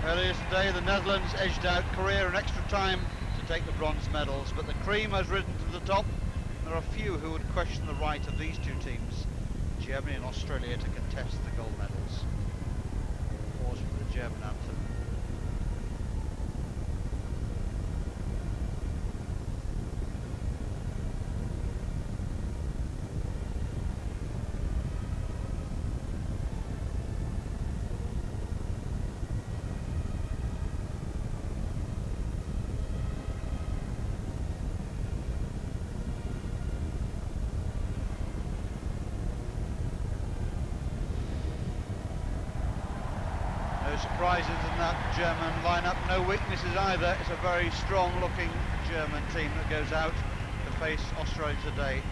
Earlier today, the Netherlands edged out Korea in extra time to take the bronze medals, but the cream has risen to the top. There are few who would question the right of these two teams, Germany and Australia, to contest the gold medals. Pause for the German anthem. No surprises in that German lineup, no weaknesses either. It's a very strong looking German team that goes out to face Australia today.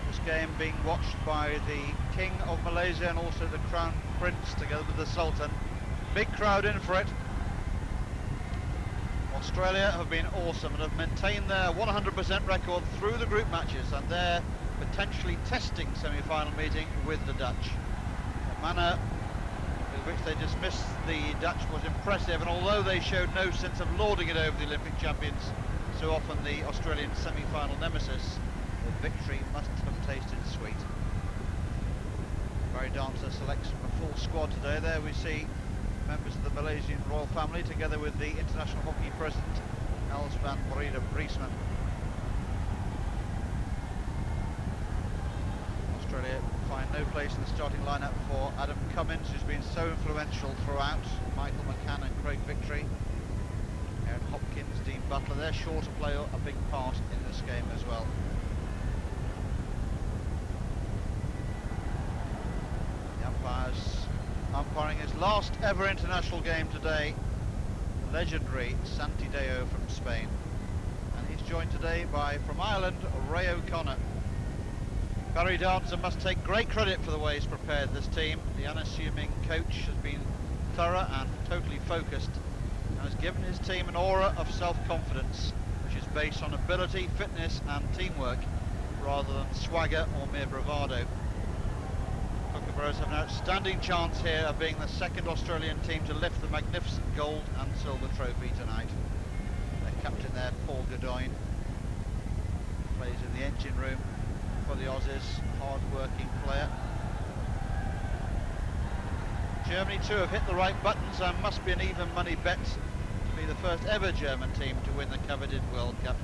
This game being watched by the King of Malaysia and also the Crown Prince together with the Sultan. Big crowd in for it. Australia have been awesome and have maintained their 100% record through the group matches, and they're potentially testing semi-final meeting with the Dutch. The manner with which they dismissed the Dutch was impressive, and although they showed no sense of lording it over the Olympic champions, so often the Australian semi-final nemesis, the victory must have tasted sweet. Barry Dancer selects from a full squad today. There we see members of the Malaysian royal family together with the international hockey president, Els van Breda Briesman. Australia find no place in the starting lineup for Adam Cummins, who's been so influential throughout. Michael McCann and Craig Victory, Aaron Hopkins, Dean Butler, they're sure to play a big part in this game as well. The umpires umpiring his last ever international game today, the legendary Santi Deo from Spain, and he's joined today by, from Ireland, Ray O'Connor. Barry Dancer must take great credit for the way he's prepared this team. The unassuming coach has been thorough and totally focused, and has given his team an aura of self-confidence, which is based on ability, fitness and teamwork, rather than swagger or mere bravado. Kookaburras have an outstanding chance here of being the second Australian team to lift the magnificent gold and silver trophy tonight. Their captain there, Paul Godoyne, plays in the engine room for the Aussies, hard-working player. Germany too have hit the right buttons and must be an even money bet to be the first ever German team to win the coveted World Cup.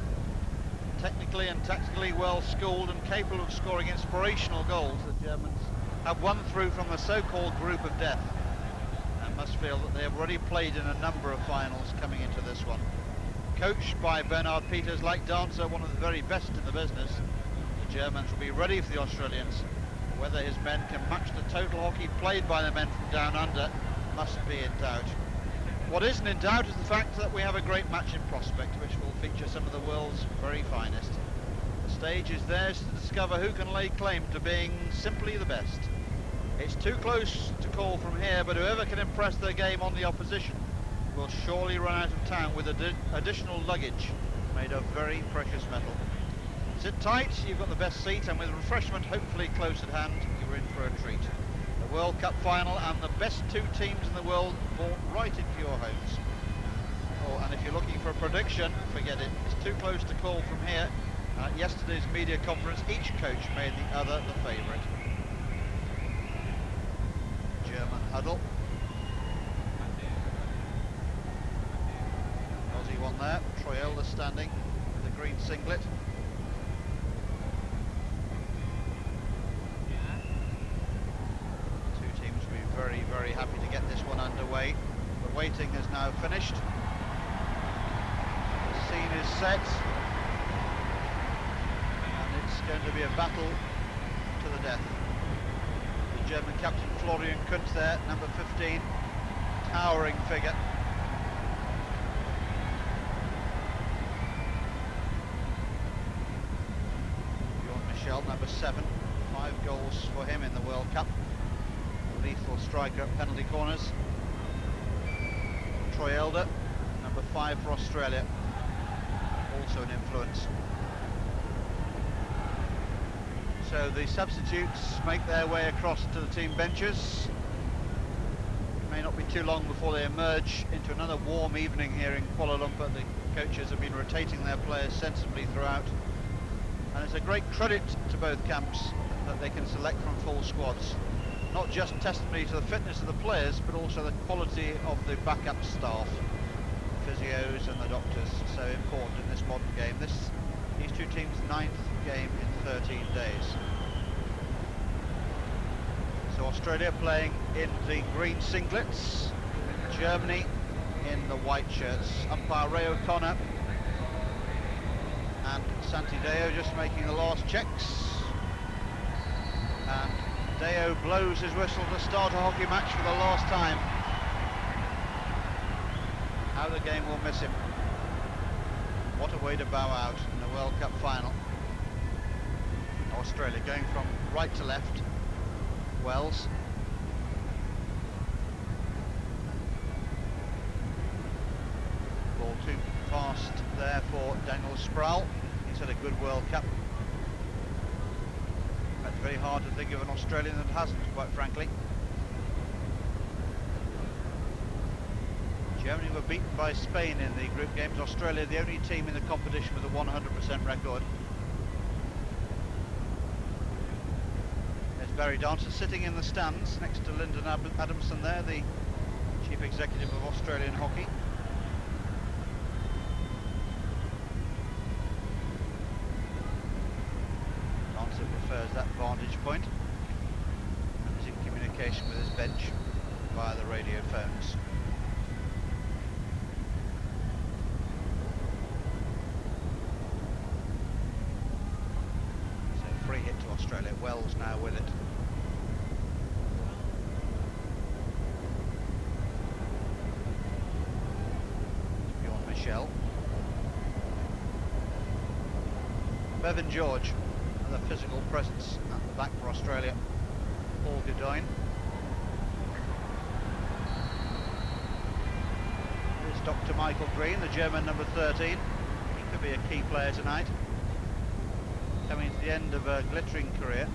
Technically and tactically well schooled and capable of scoring inspirational goals, the Germans have won through from the so-called group of death and must feel that they have already played in a number of finals coming into this one. Coached by Bernard Peters, like Dancer, one of the very best in the business, the Germans will be ready for the Australians. Whether his men can match the total hockey played by the men from down under must be in doubt. What isn't in doubt is the fact that we have a great match in prospect, which will feature some of the world's very finest. The stage is theirs to discover who can lay claim to being simply the best. It's too close to call from here, but whoever can impress their game on the opposition will surely run out of town with additional luggage made of very precious metal. Sit tight, you've got the best seat, and with refreshment hopefully close at hand, you're in for a treat. The World Cup final and the best two teams in the world brought right into your homes. Oh, and if you're looking for a prediction, forget it. It's too close to call from here. At yesterday's media conference, each coach made the other the favourite. German huddle. Aussie one there, Troyola standing with a green singlet. Two teams will be very, very happy to get this one underway. The waiting has now finished. The scene is set. And it's going to be a battle to the death. The German captain Florian Kunz there, number 15, towering figure. Michel, number 7, 5 goals for him in the World Cup. A lethal striker at penalty corners. Troy Elder, number 5 for Australia, also an influence. So the substitutes make their way across to the team benches. It may not be too long before they emerge into another warm evening here in Kuala Lumpur. The coaches have been rotating their players sensibly throughout, and it's a great credit to both camps that they can select from full squads. Not just testimony to the fitness of the players, but also the quality of the backup staff, the physios and the doctors. So important in this modern game. These two teams' 9th game in 13 days. So Australia playing in the green singlets, Germany in the white shirts. Umpire Ray O'Connor and Santi Deo just making the last checks. And Deo blows his whistle to start a hockey match for the last time. How the game will miss him. What a way to bow out in the World Cup final. Australia going from right to left. Wells. Ball too fast there for Daniel Sproul. He's had a good World Cup. It's very hard to think of an Australian that hasn't, quite frankly. Germany were beaten by Spain in the group games. Australia, the only team in the competition with a 100% record. There's Barry Dancer sitting in the stands next to Lyndon Adamson there, the Chief Executive of Australian Hockey. Dancer prefers that vantage point and is in communication with his bench via the radio phones. Free hit to Australia. Wells now with it. Beyond Michel. Bevan George, another physical presence at the back for Australia. Paul Godoyne. Here's Dr. Michael Green, the German number 13. He could be a key player tonight, coming to the end of a glittering career.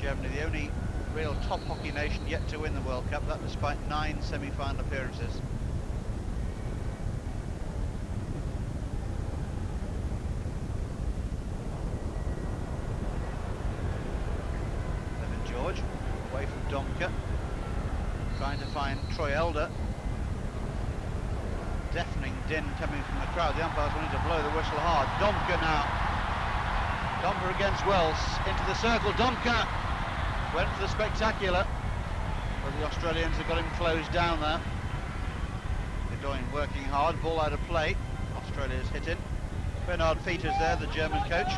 Germany, the only real top hockey nation yet to win the World Cup, that despite 9 semi-final appearances. Evan George, away from Domke, trying to find Troy Elder. Deafening din coming from the crowd. The umpires wanting to blow the whistle hard. Domke now. Domke against Wells. Into the circle. Domke went for the spectacular, but the Australians have got him closed down there. Godoyne working hard. Ball out of play. Australia's hit in. Bernard Peters there, the German coach.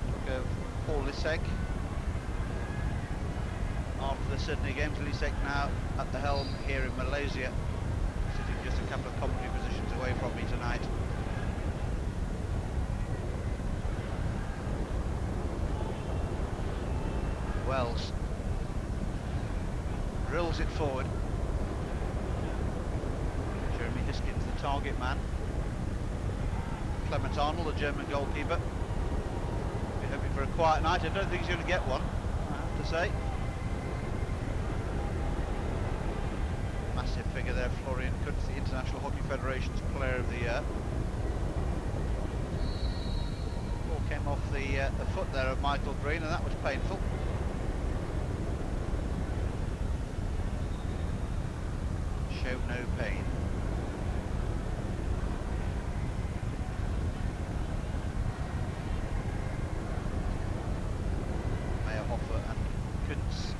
Took of Paul Lisek after the Sydney games. Lisek now at the helm here in Malaysia, sitting just a couple of commentary positions away from me tonight. Wells drills it forward. Jeremy Hiskins, the target man. Clement Arnold, the German goalkeeper. Be hoping for a quiet night. I don't think he's going to get one, I have to say. Massive figure there, Florian Kunz, the International Hockey Federation's Player of the Year. Ball came off the foot there of Michael Green, and that was painful. Show no pain. Meyerhofer and Kunz.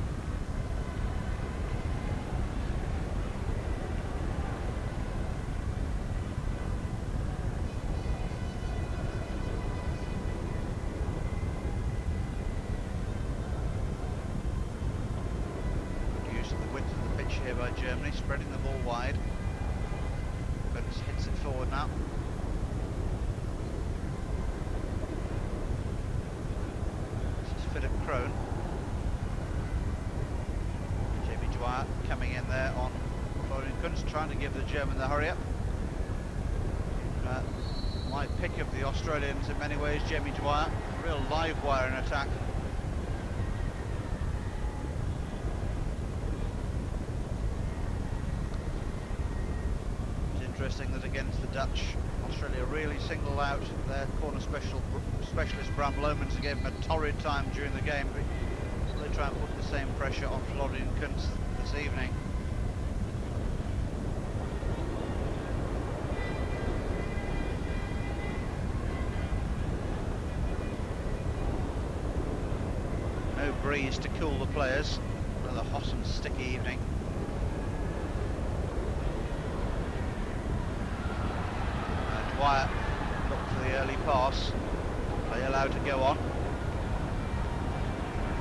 Here by Germany, spreading the ball wide. Kunz hits it forward now. This is Philip Crone. Jamie Dwyer coming in there on Florian Kunz, trying to give the German the hurry up. My pick of the Australians in many ways, Jamie Dwyer. real live wire in attack. It's interesting that against the Dutch, Australia really singled out their corner specialist Bram Lomans and gave him a torrid time during the game. So they try and put the same pressure on Florian Kunz this evening. No breeze to cool the players. Another hot and sticky evening. Dwyer looked for the early pass. Play allowed to go on.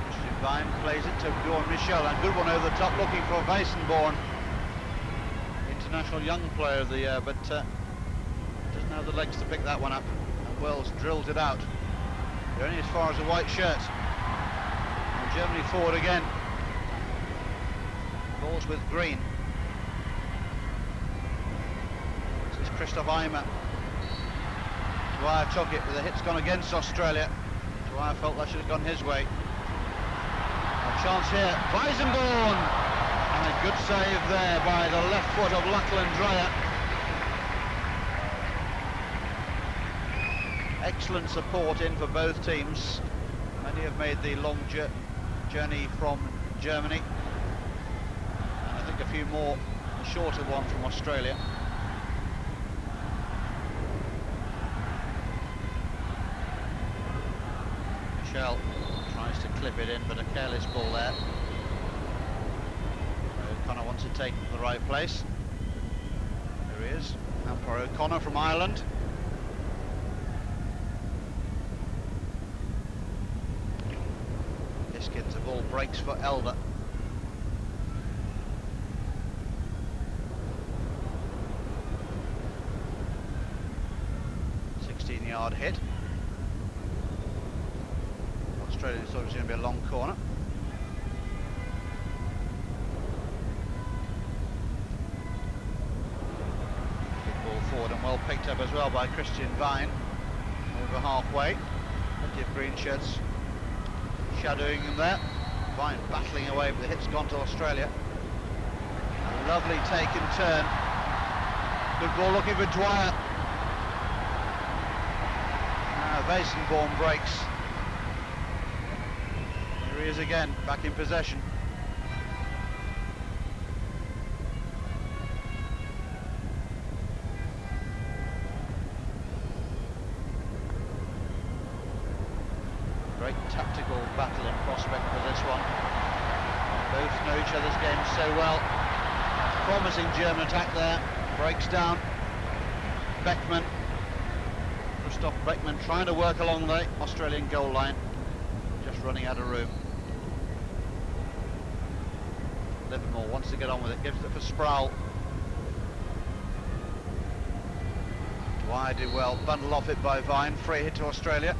Christian Vine plays it to Bjorn Michel, and good one over the top looking for Weissenborn. International young player of the year, but doesn't have the legs to pick that one up. And Wells drills it out. They're only as far as the white shirt. And Germany forward again. Balls with Green. This is Christoph Eimer. Dwyer took it, but the hit's gone against Australia. Dwyer felt that should have gone his way. A chance here, Weissenborn! And a good save there by the left foot of Lachlan Dreyer. Excellent support in for both teams. Many have made the long journey from Germany. And I think a few more, a shorter one from Australia. Michel tries to clip it in, but a careless ball there. O'Connor wants to take the right place. There he is, Ampar O'Connor from Ireland. Hiskins, the ball breaks for Elder. Yard hit. Australia thought it was going to be a long corner. Big ball forward and well picked up as well by Christian Vine. Over halfway. Plenty of green shirts shadowing him there. Vine battling away, but the hit's gone to Australia. A lovely take and turn. Good ball looking for Dwyer. Weissenborn breaks. Here he is again, back in possession. Great tactical battle and prospect for this one. Both know each other's games so well. Promising German attack there. Breaks down. Beckman. Christoph Beckman trying to work along the Australian goal line, just running out of room. Livermore wants to get on with it, gives it for Sproul. Dwyer did well, bundled off it by Vine, free hit to Australia.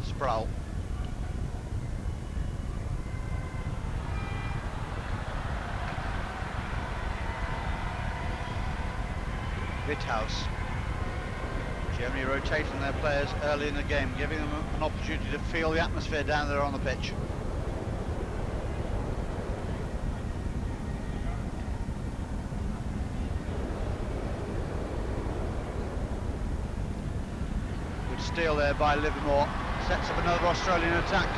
Sproul. House. Germany rotating their players early in the game, giving them an opportunity to feel the atmosphere down there on the pitch. Good steal there by Livermore, sets up another Australian attack.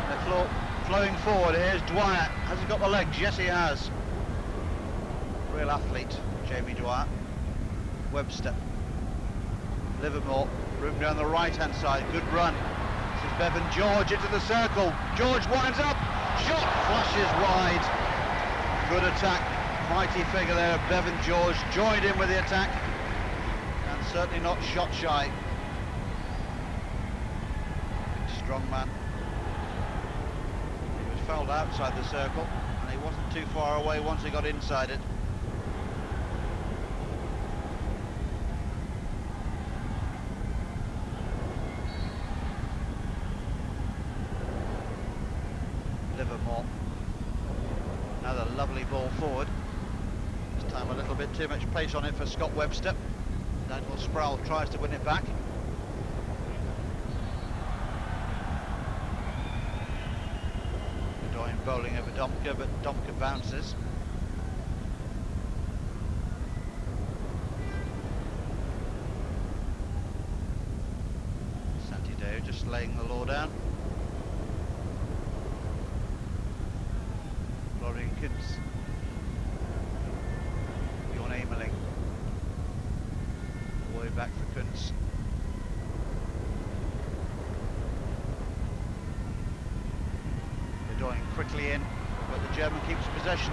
They're flowing forward. Here's Dwyer. Has he got the legs? Yes, he has. Real athlete, Jamie Dwyer. Webster. Livermore, room down the right hand side, good run. This is Bevan George into the circle. George winds up, shot flashes wide. Good attack, mighty figure there of Bevan George, joined in with the attack, and certainly not shot shy. Strong man. He was fouled outside the circle, and he wasn't too far away once he got inside it. Livermore. Another lovely ball forward. It's bit too much pace on it for Scott Webster. Daniel Sproul tries to win it back. Bedoin bowling over Domke, but Domke bounces. Santiago just laying the law down. Kunz. Bjorn Ameling. Way back for Kunz. Bedoin quickly in, but the German keeps possession.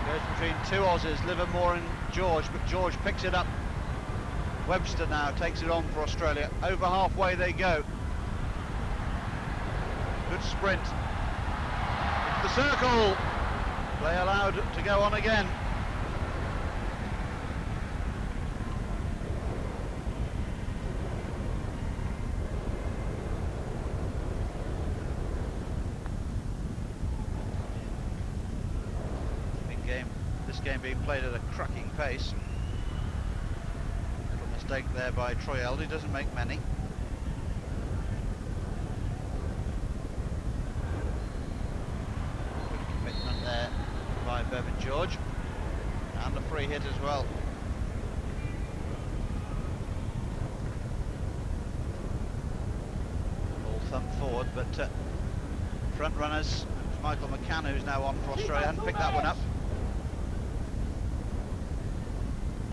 Goes between two Aussies, Livermore and George, but George picks it up. Webster now takes it on for Australia. Over halfway they go. Good sprint. The circle. Play allowed to go on again. This game being played at a cracking pace. Little mistake there by Troy Elder, doesn't make many. There by Bevan George, and a free hit as well. Ball thumped forward, but front runners, Michael McCann, who's now on for Australia, hadn't picked that one up.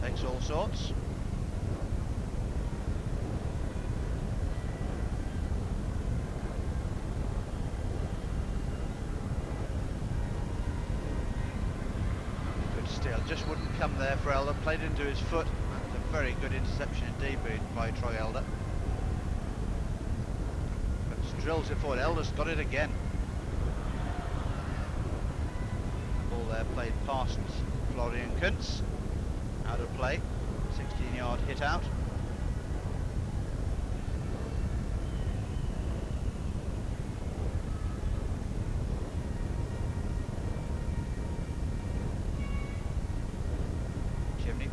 Takes all sorts. Just wouldn't come there for Elder, played into his foot. It's a very good interception indeed by Troy Elder. But drills it forward. Elder's got it again. Ball there played past Florian Kunz. Out of play. 16-yard hit out.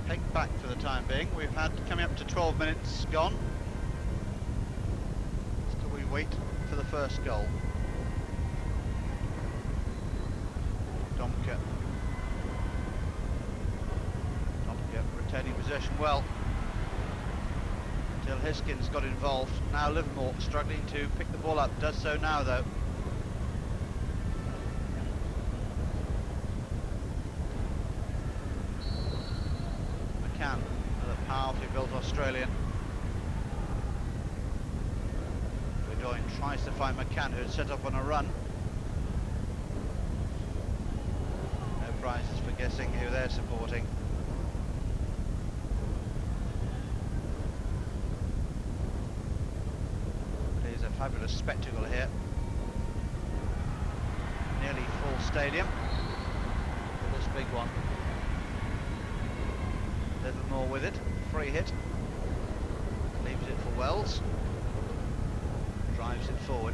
Pegged back for the time being. We've had coming up to 12 minutes gone. Still we wait for the first goal. Domke retaining possession well until Hiskins got involved. Now Livermore struggling to pick the ball up. Does so now though. Another powerfully built Australian. Bedoin tries to find McCann, who had set up on a run. No prizes for guessing who they're supporting. It is a fabulous spectacle here. Nearly full stadium for this big one. Livermore with it, free hit, leaves it for Wells, drives it forward.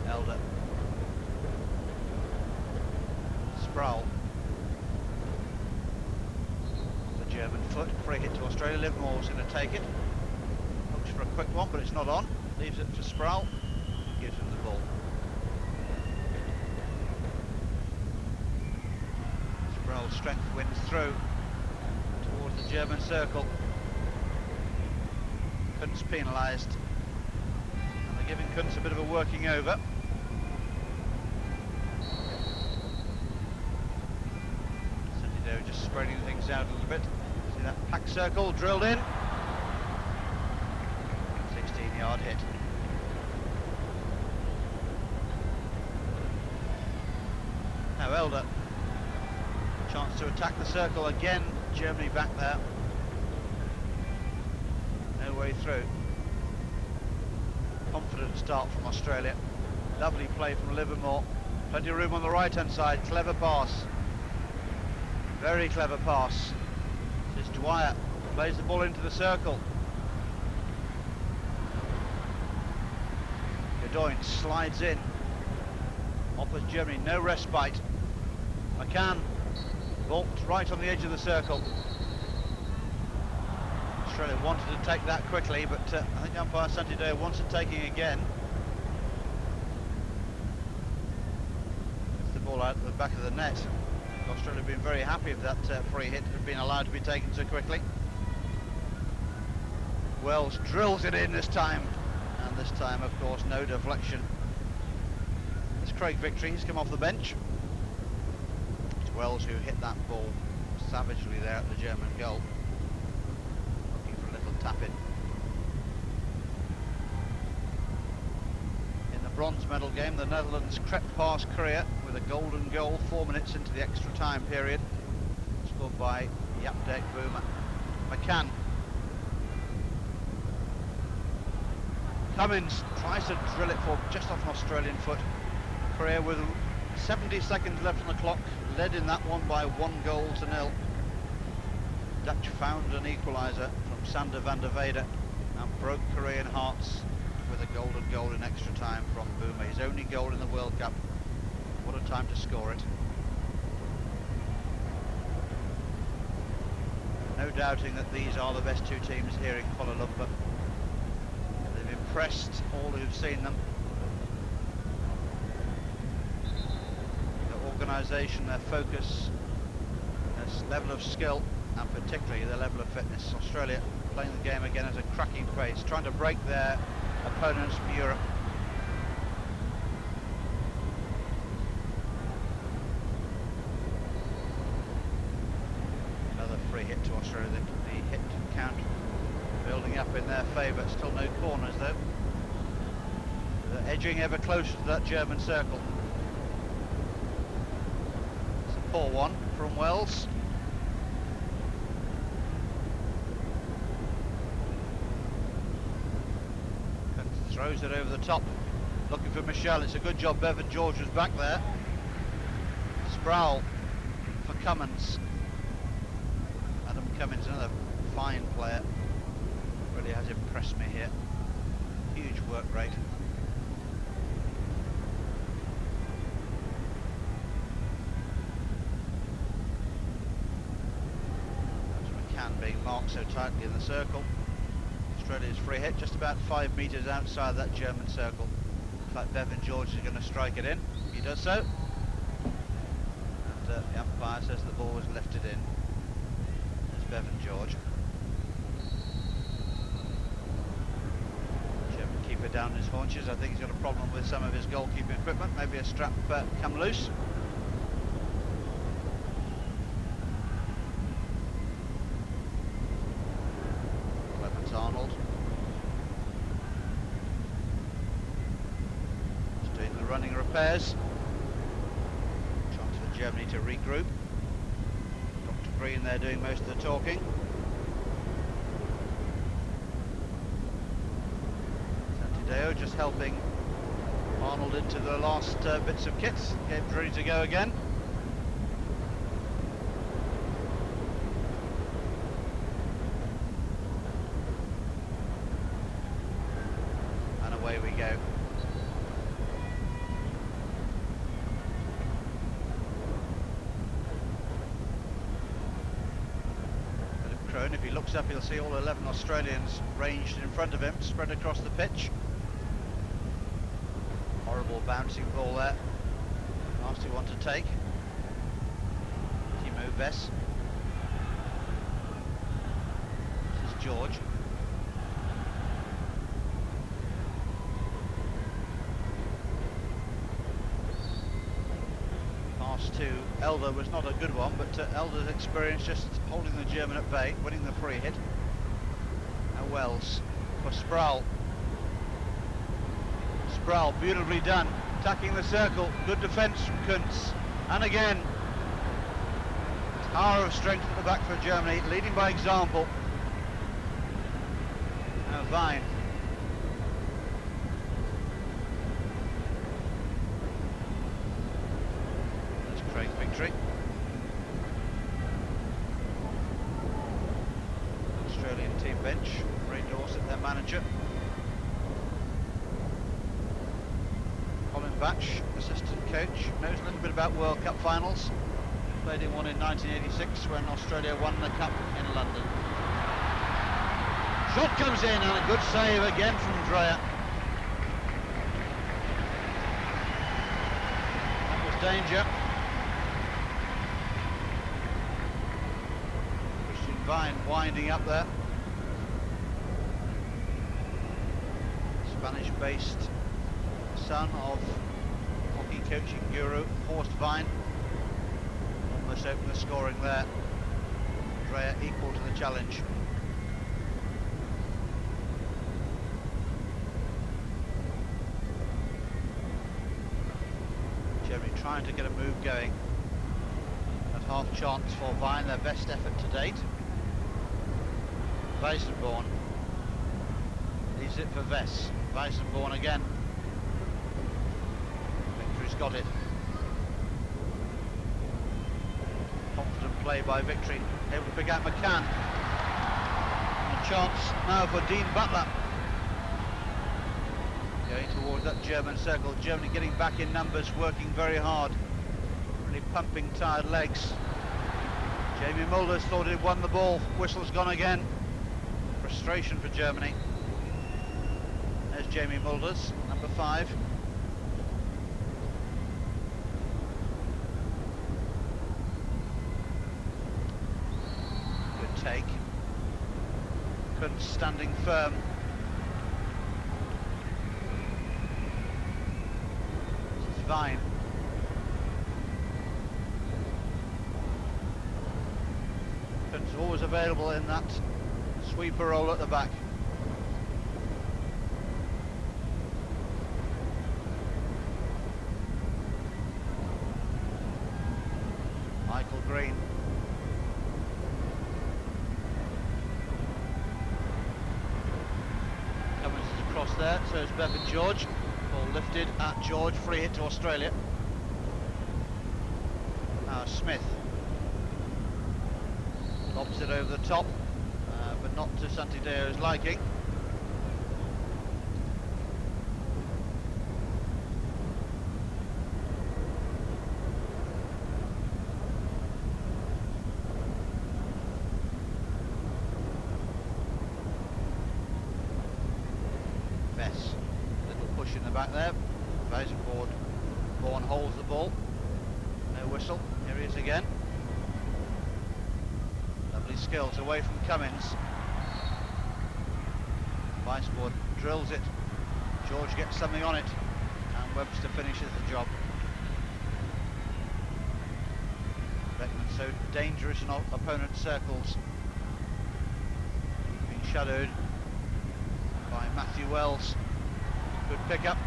Elder, Sproul, the German foot, free hit to Australia. Livermore's going to take it, looks for a quick one, but it's not on, leaves it to Sproul, gives him the ball. Strength wins through towards the German circle. Kunz penalised, and they're giving Kunz a bit of a working over. Santiago just spreading things out a little bit. See that pack circle drilled in. 16-yard hit. Now Elder. Chance to attack the circle again. Germany back there. No way through. Confident start from Australia. Lovely play from Livermore. Plenty of room on the right hand side. Clever pass. Very clever pass. This is Dwyer. Plays the ball into the circle. Bedoin slides in. Offers Germany no respite. McCann. balked right on the edge of the circle. Australia wanted to take that quickly, but I think umpire Santideo wants it taking again. Gets the ball out of the back of the net. Australia have been very happy if that free hit had been allowed to be taken so quickly. Wells drills it in this time, and this time, of course, no deflection. It's Craig Victory, he's come off the bench. It's Wells who hit that ball savagely there at the German goal. Looking for a little tap in. In the bronze medal game, the Netherlands crept past Korea with a golden goal 4 minutes into the extra time period. Scored by Yapdek Boomer. McCann. Cummins tries to drill it for just off an Australian foot. Korea with 70 seconds left on the clock, led in that one by 1-0. Dutch found an equaliser from Sander van der Weyde and broke Korean hearts with a golden goal in extra time from Boomer. His only goal in the World Cup. What a time to score it. No doubting that these are the best two teams here in Kuala Lumpur. They've impressed all who've seen them. Their organisation, their focus, their level of skill, and particularly their level of fitness. Australia playing the game again at a cracking pace, trying to break their opponents from Europe. Another free hit to Australia. The hit count building up in their favour. Still no corners though. They're edging ever closer to that German circle. It's a poor one from Wells. Kunz throws it over the top, looking for Michel. It's a good job Bevan George was back there. Sproul for Cummins. Adam Cummins, another fine player. Really has impressed me here. Huge work rate. As McCann being marked so tightly in the circle. Australia's free hit just about 5 metres outside that German circle. Looks like Bevan George is going to strike it in. He does so. And the umpire says the ball was lifted in. There's Bevan George. Keeper down his haunches. I think he's got a problem with some of his goalkeeping equipment. Maybe a strap come loose. Clement Arnold just doing the running repairs. Chance for Germany to regroup. Dr. Green there doing most of the talking. Just helping Arnold into the last bits of kits. Game's ready to go again. And away we go. Crone, if he looks up, he'll see all 11 Australians ranged in front of him, spread across the pitch. Horrible bouncing ball there. Nasty one to take. Timo Vess. This is George. Pass to Elder was not a good one, but Elder's experience just holding the German at bay, winning the free hit. Now Wells for Sproul. Sproul, beautifully done, attacking the circle, good defence from Kunz, and again, tower of strength at the back for Germany, leading by example. Now Vine. That's Craig Victory. Australian team bench, Ray Dorset, their manager. Batch, assistant coach, knows a little bit about World Cup finals. Played in one in 1986 when Australia won the Cup in London. Shot comes in and a good save again from Dreyer. That was danger. Vine winding up there. Spanish-based son of hockey coaching guru Horst Vine. Almost opened the scoring there. Dreyer equal to the challenge. Germany trying to get a move going. At half chance for Vine, their best effort to date. Weissenborn leaves it for Vess. Weissenborn again. Victory's got it. Confident play by Victory. Able to pick out McCann. And a chance now for Dean Butler. Going towards that German circle. Germany getting back in numbers, working very hard. Really pumping tired legs. Jamie Mulders thought he'd won the ball. Whistle's gone again. Frustration for Germany. There's Jamie Mulders, number 5. Good take. Kunz standing firm. This is Vine. Kunz always available in that sweeper roll at the back. Michael Green. Cummins is across there, so is Bevan George. Ball lifted at George, free hit to Australia. Now Smith. Lobs it over the top. But not to Santideo's liking. Vess, little push in the back there. Weissenborn holds the ball. No whistle. Here he is again. Lovely skills away from Cummins. Weissenborn drills it. George gets something on it, and Webster finishes the job. Beckman so dangerous in opponent circles. Being shadowed by Matthew Wells. Good pick-up.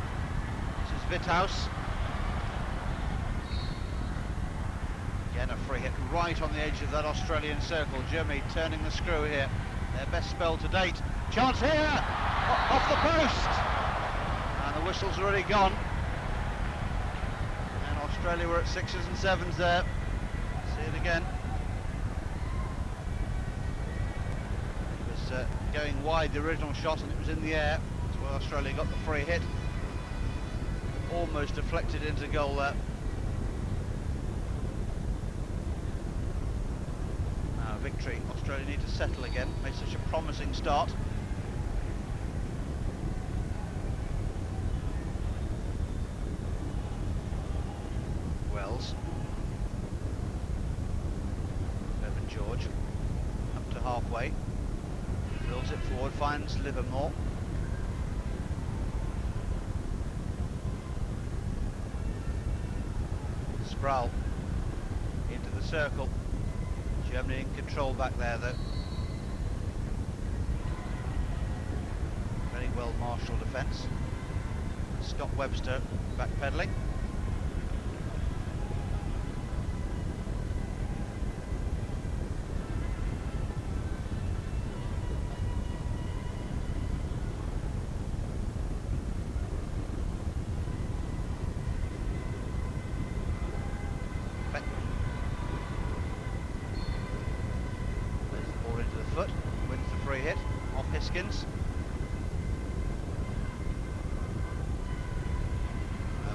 This is Witthaus. Again a free hit right on the edge of that Australian circle. Germany turning the screw here. Their best spell to date. Chance here! Off the post! And the whistle's already gone. And Australia were at 6s and 7s there. See it again. It was going wide, the original shot, and it was in the air. That's where Australia got the free hit. Almost deflected into goal there. Now Victory. Australia need to settle again. Made such a promising start. Wells. Bevan George. Up to halfway. Drills it forward, finds Livermore. Sproul. Into the circle. Germany in control back there though. Very well marshalled defence. Scott Webster backpedaling.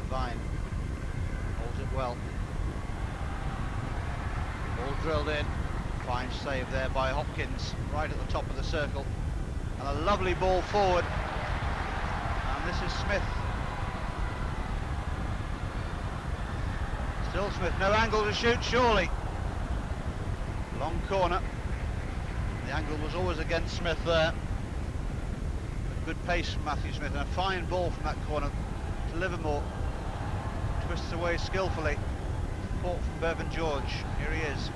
Vine holds it well. drilled in. Fine save there by Hopkins, right at the top of the circle. And a lovely ball forward. And this is Smith. Still Smith, no angle to shoot, surely. Long corner. The angle was always against Smith there. But good pace from Matthew Smith, and a fine ball from that corner to Livermore. Twists away skillfully. Support from Bevan George. Here he is.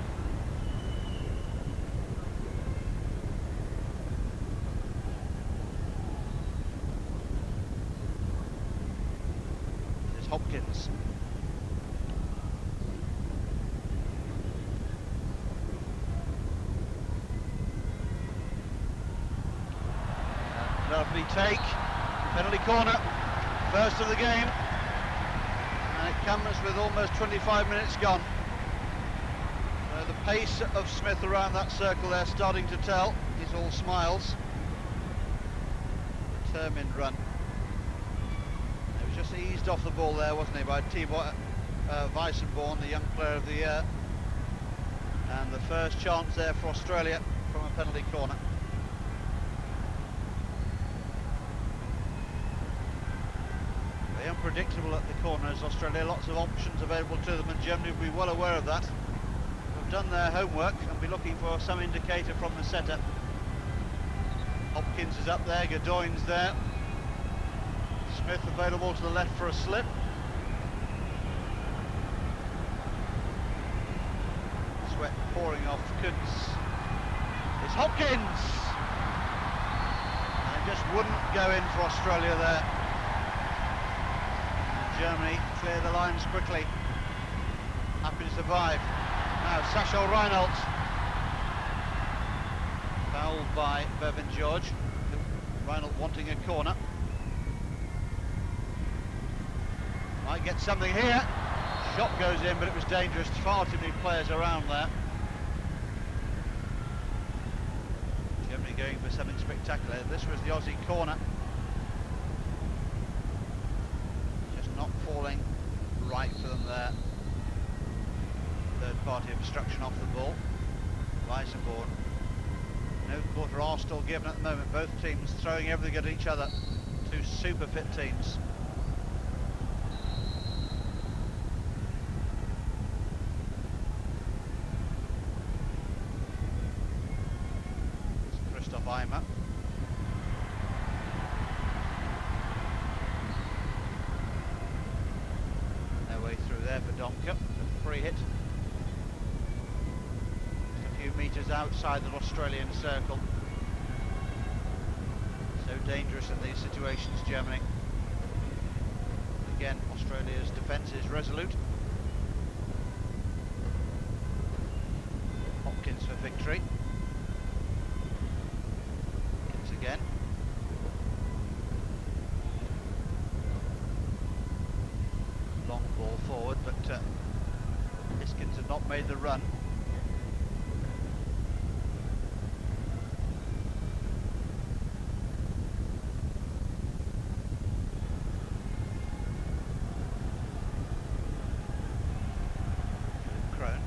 This is Hopkins. Lovely take. Penalty corner. First of the game. And it comes with almost 25 minutes gone. So the pace of Smith around that circle there starting to tell. He's all smiles. Determined run. He was just eased off the ball there, wasn't he, by Thibaut Weissenborn, the young player of the year. And the first chance there for Australia from a penalty corner. Unpredictable at the corners, Australia, lots of options available to them, and Germany will be well aware of that. They've done their homework and be looking for some indicator from the setter. Hopkins is up there, Godoyne's there. Smith available to the left for a slip. Sweat pouring off Kunz. It's Hopkins! And it just wouldn't go in for Australia there. Germany clear the lines quickly. Happy to survive. Now Sachel Reinholdt. Fouled by Bevan George. Reinholdt wanting a corner. Might get something here. Shot goes in, but it was dangerous. Far too many players around there. Germany going for something spectacular. This was the Aussie corner. Not falling right for them there. Third party obstruction off the ball. Weissenborn. No quarter arse given at the moment. Both teams throwing everything at each other. Two super fit teams. It's Christoph Eimer. There for Domke, a free hit. Just a few metres outside the Australian circle. So dangerous in these situations, Germany. Again, Australia's defence is resolute. Hopkins for victory. Hopkins again. Long ball forward, but Iskins had not made the run. Crone.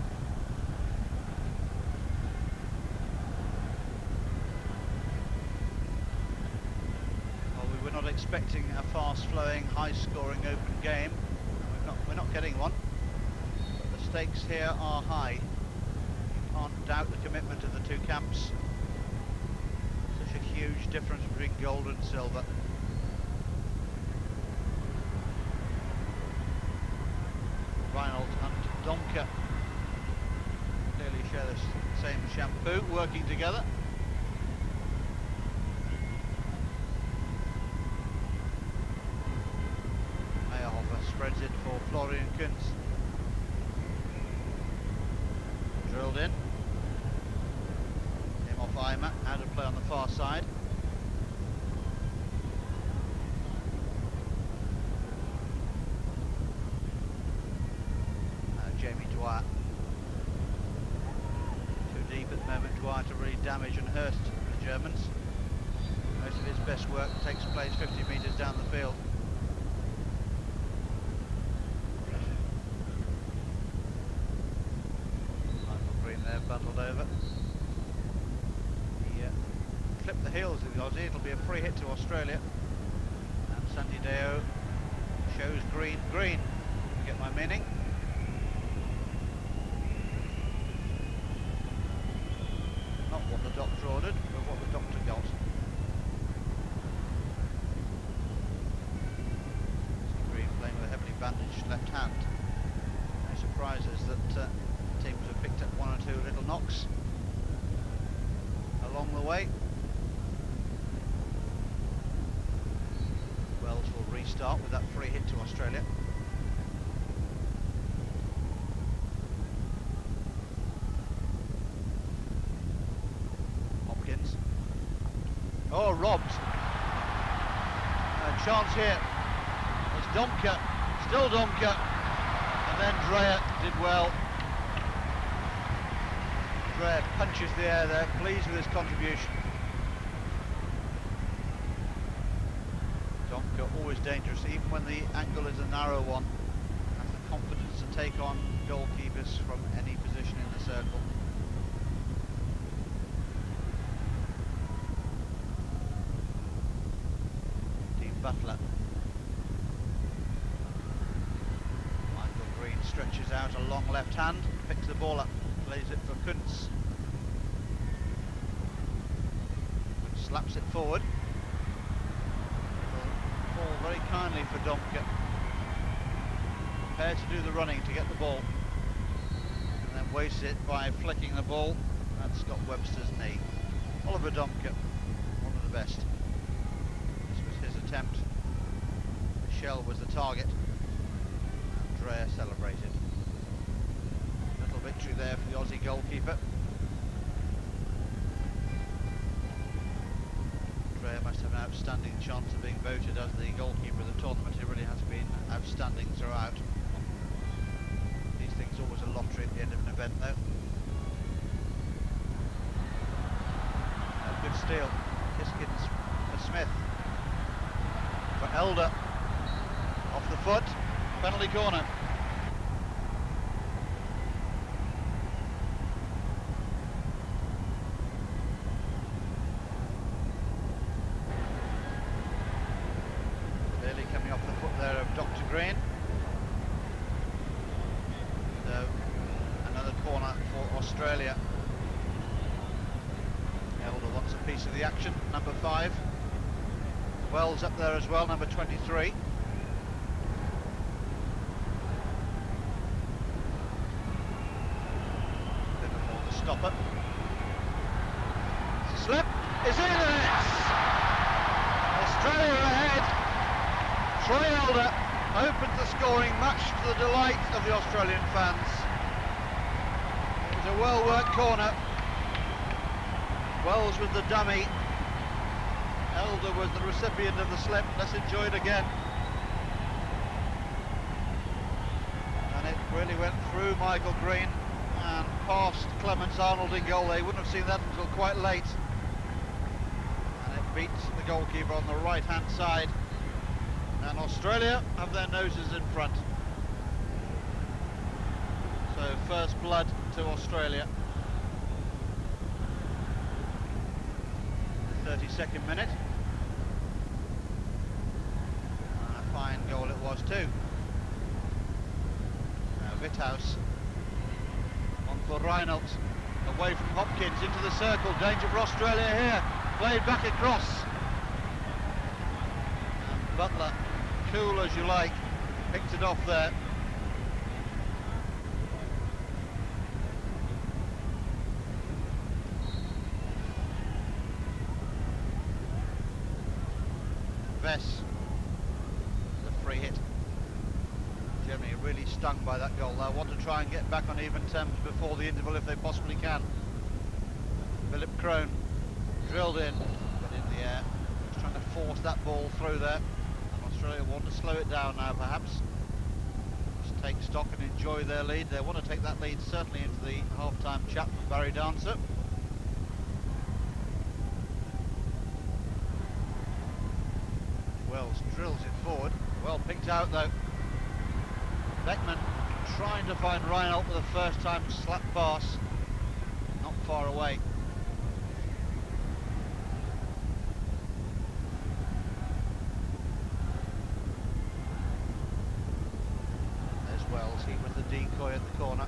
Well, we were not expecting a fast-flowing, high-scoring open game. We're not getting one, but the stakes here are high. You can't doubt the commitment of the two camps. Such a huge difference between gold and silver. Reinholdt and Domke clearly share the same shampoo, working together. Spreads it for Florian Kunz. Drilled in. Came off Eimer, out of play on the far side. Now Jamie Dwyer. Too deep at the moment, Dwyer to really damage and hurt the Germans. Most of his best work takes place 50 metres down the field. bundled over. He clipped the heels of the Aussie. It'll be a free hit to Australia. And Sandy Deo shows green, green. You get my meaning? Not what the doctor ordered, but what the doctor got. Green playing with a heavily bandaged left hand. No surprises that teams have picked up one or two little knocks along the way. Wells will restart with that free hit to Australia. Hopkins. Oh, robbed. A chance here. It's Domke. Still Domke. And then Dreyer did well. Dreyer punches the air there, pleased with his contribution. Domke always dangerous, even when the angle is a narrow one. Has the confidence to take on goalkeepers from any position in the circle. Dean Butler. Michael Green stretches out a long left hand, picks the ball up. Plays it for Kunz. Kunz slaps it forward. It'll fall very kindly for Domke. Prepared to do the running to get the ball. And then wastes it by flicking the ball at Scott Webster's knee. Oliver Domke, one of the best. This was his attempt. The shell was the target. And Dreyer celebrated. Victory there for the Aussie goalkeeper. Dreyer must have an outstanding chance of being voted as the goalkeeper of the tournament. He really has been outstanding throughout. These things always a lottery at the end of an event though. Good steal. Kiskins for Smith. For Elder. Off the foot. Penalty corner. Coming off the foot there of Dr. Green. So another corner for Australia. Elder wants a piece of the action, number 5. Wells up there as well, number 23. Liverpool to stop it. Slip is in it! Australia ahead. Troy Elder opened the scoring, much to the delight of the Australian fans. It was a well-worked corner. Wells was the dummy. Elder was the recipient of the slip. Let's enjoy it again. And it really went through Michael Green and past Clements Arnold in goal. They wouldn't have seen that until quite late. And it beats the goalkeeper on the right-hand side. And Australia have their noses in front. So first blood to Australia. 32nd minute. And a fine goal it was too. Now Witthaus on for Reinholdt. Away from Hopkins into the circle. Danger for Australia here. Played back across. And Butler, cool as you like, picked it off there. Vess, the free hit. Germany really stung by that goal. They want to try and get back on even terms before the interval if they possibly can. Philip Crone drilled in, but in the air. Just trying to force that ball through there. Australia want to slow it down now, perhaps. Just take stock and enjoy their lead. They want to take that lead certainly into the half-time chat from Barry Dancer. Wells drills it forward. Well picked out though. Beckman trying to find Reinholdt for the first time slap pass. far away. There's Wells, he was the decoy at the corner.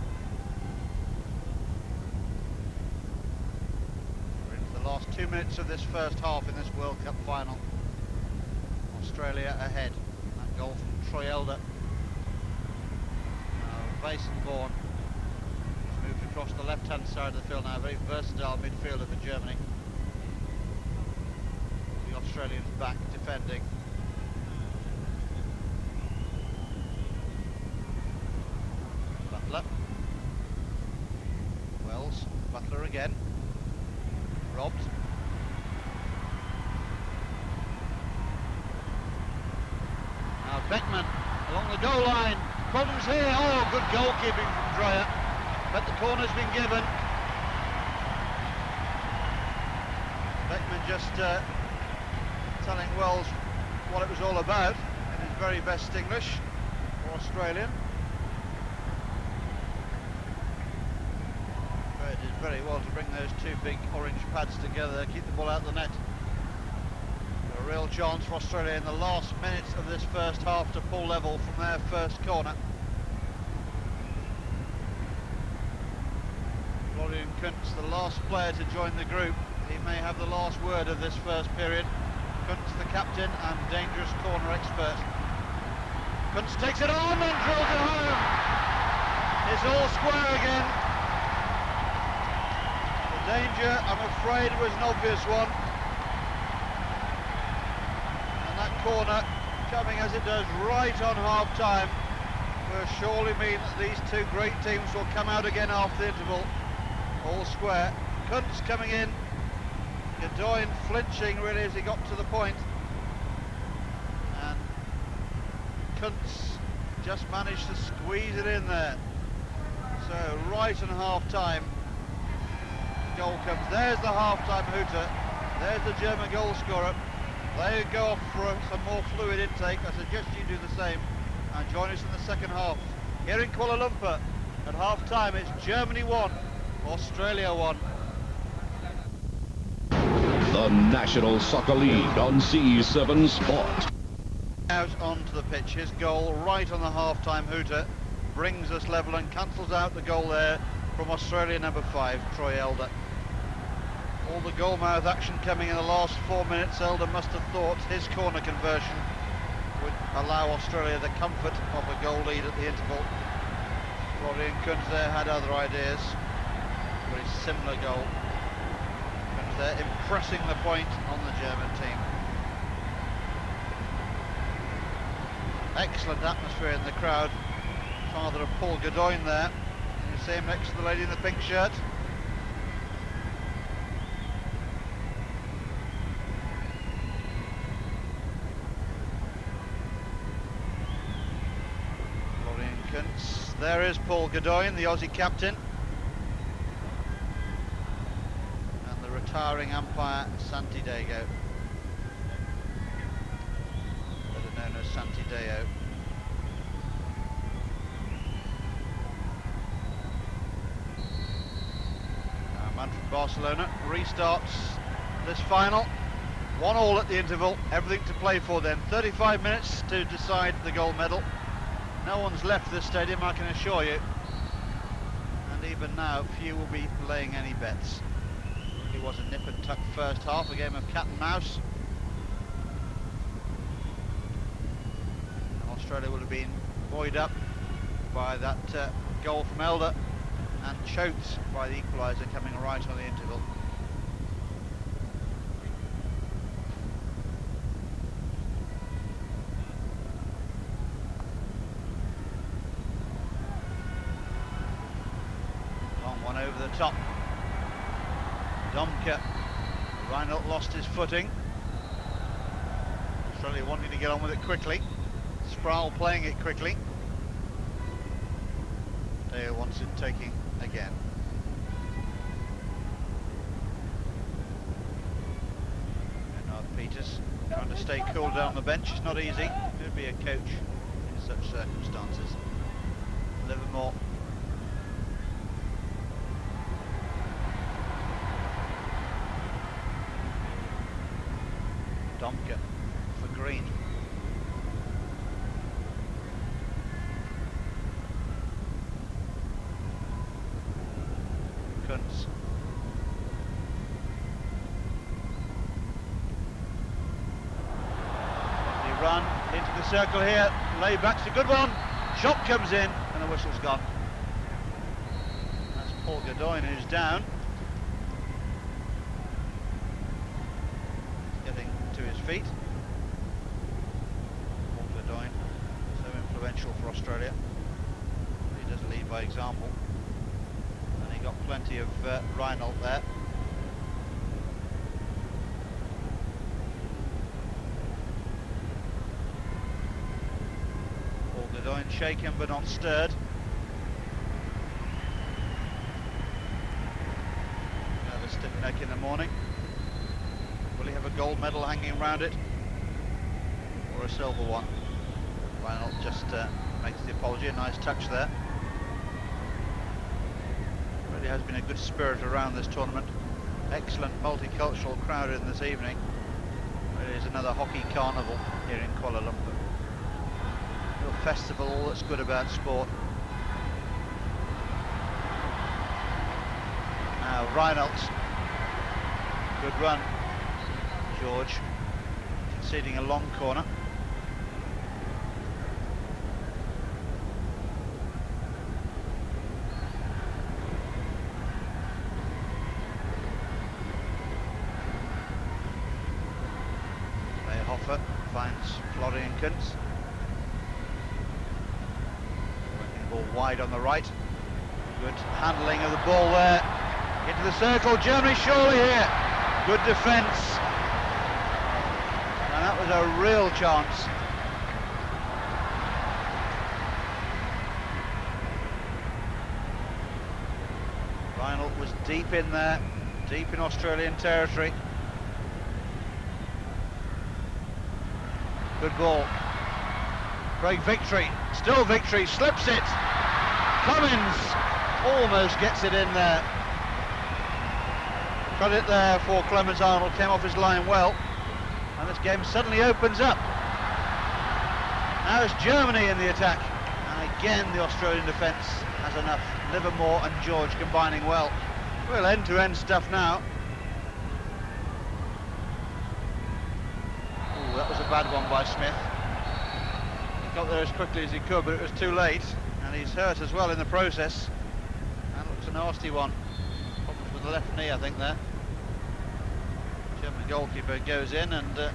We're into the last 2 minutes of this first half in this World Cup final. Australia ahead. That goal from Troy Elder. Weissenborn has moved across the left-hand side of the field now, a very versatile midfielder for Germany. The Australians back defending. Butler. Wells, Butler again. Robbed. Now Beckman along the goal line. Kunz here, oh, good goalkeeping from Dreyer, but the corner's been given. Beckman just telling Wells what it was all about in his very best English for Australia. Dreyer did very well to bring those two big orange pads together, keep the ball out of the net. A real chance for Australia in the last minutes of this first half to pull level from their first corner. Kunz, the last player to join the group, he may have the last word of this first period. Kunz, the captain and dangerous corner expert. Kunz takes it on and drills it home. It's all square again. The danger, I'm afraid, was an obvious one. And that corner, coming as it does right on half-time, will surely mean that these two great teams will come out again after the interval. All square. Kunz coming in. Godoy flinching really as he got to the point. And Kunz just managed to squeeze it in there. So right on half-time, goal comes. There's the half-time hooter. There's the German goal scorer. They go off for some more fluid intake. I suggest you do the same and join us in the second half. Here in Kuala Lumpur at half-time, it's Germany 1. Australia 1. The National Soccer League on C7 Sport. Out onto the pitch, his goal right on the half-time hooter brings us level and cancels out the goal there from Australia number 5, Troy Elder. All the goal-mouth action coming in the last 4 minutes. Elder must have thought his corner conversion would allow Australia the comfort of a goal lead at the interval. Florian Kunz there had other ideas. Very similar goal. Kunz there impressing the point on the German team. Excellent atmosphere in the crowd. Father of Paul Godoy there. You see him next to the lady in the pink shirt. Florian Kunz. There is Paul Godoy, the Aussie captain. Retiring umpire Santi Dego, better known as Santi Deo. Now a man from Barcelona restarts this final. 1-1 at the interval, everything to play for then. 35 minutes to decide the gold medal. No one's left this stadium, I can assure you. And even now, few will be laying any bets. It was a nip and tuck first half, a game of cat and mouse. And Australia would have been buoyed up by that goal from Elder and choked by the equaliser coming right on the interval. Long one over the top. Domke, Reinhold lost his footing. Australia wanting to get on with it quickly. Sproul playing it quickly. Dale wants it taking again. Bernard Peters trying to stay cool down the bench. It's not easy. Could be a coach in such circumstances. Livermore. Domke for green. Kunz. They run into the circle here. Layback's a good one. Shot comes in and the whistle's gone. That's Paul Godoyne who's down. Getting to his feet. Paul Godoyne, so influential for Australia. He does lead by example. And he got plenty of Reinhold there. Paul Godoyne shaken but not stirred. Another stiff neck in the morning. Will he have a gold medal hanging around it, or a silver one? Reinhold just makes the apology. A nice touch there. Really has been a good spirit around this tournament. Excellent multicultural crowd in this evening. It is another hockey carnival here in Kuala Lumpur. Real festival, all that's good about sport. Now Reinhold's good run. George conceding a long corner. Hoffer finds Florian Kunz. Working the ball wide on the right. Good handling of the ball there. Into the circle, Germany surely here. Good defence. And that was a real chance. Reinhold was deep in there, deep in Australian territory. Good ball. Craig Victory, still Victory, slips it. Cummins almost gets it in there. Credit there for Clemens Arnold, came off his line well. And this game suddenly opens up. Now it's Germany in the attack. And again the Australian defence has enough. Livermore and George combining well. Real end-to-end stuff now. That was a bad one by Smith. He got there as quickly as he could, but it was too late, and he's hurt as well in the process. And looks a nasty one. Problems with the left knee, I think, there. German goalkeeper goes in and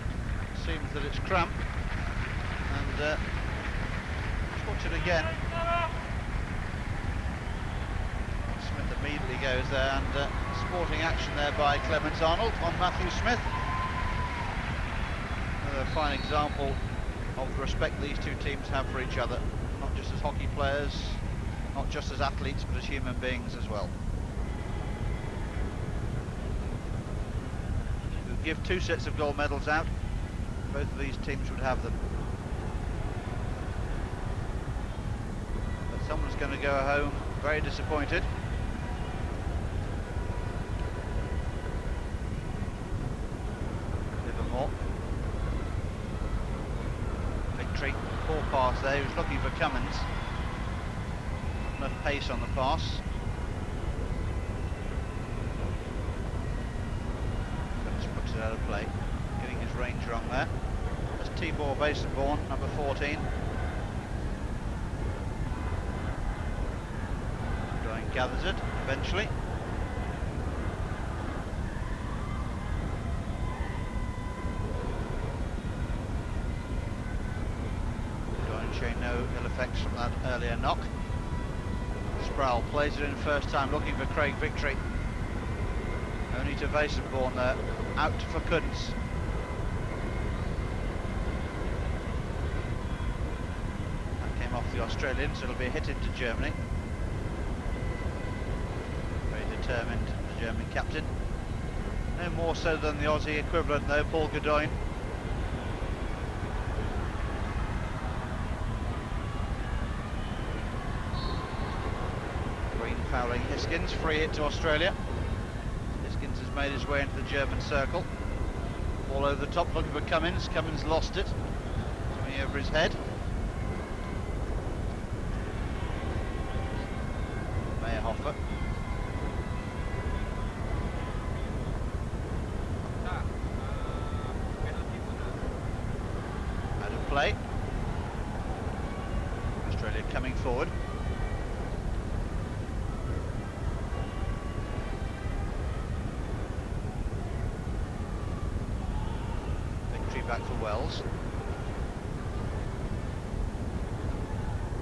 seems that it's cramp. And let's watch it again. Smith immediately goes there, and sporting action there by Clemens Arnold on Matthew Smith. A fine example of the respect these two teams have for each other, not just as hockey players, not just as athletes, but as human beings as well. If you give two sets of gold medals out, both of these teams would have them. But someone's going to go home very disappointed. Livermore. Poor pass there, he was looking for Cummins. Enough pace on the pass. Cummins puts it out of play, getting his range wrong there. That's Tibor Basenborn, number 14. Godoyne gathers it eventually. Showing no ill effects from that earlier knock. Sproul plays it in first time, looking for Craig Victory. Only to Weissenborn there, out for Kunz. That came off the Australian, so it'll be a hit into Germany. Very determined, the German captain. No more so than the Aussie equivalent though, Paul Godoyne. Fouling Hiskins, free hit to Australia. Hiskins has made his way into the German circle. All over the top, looking for Cummins. Cummins lost it. Coming over his head. Meyerhofer. Out of play. Australia coming forward. Victory back for Wells.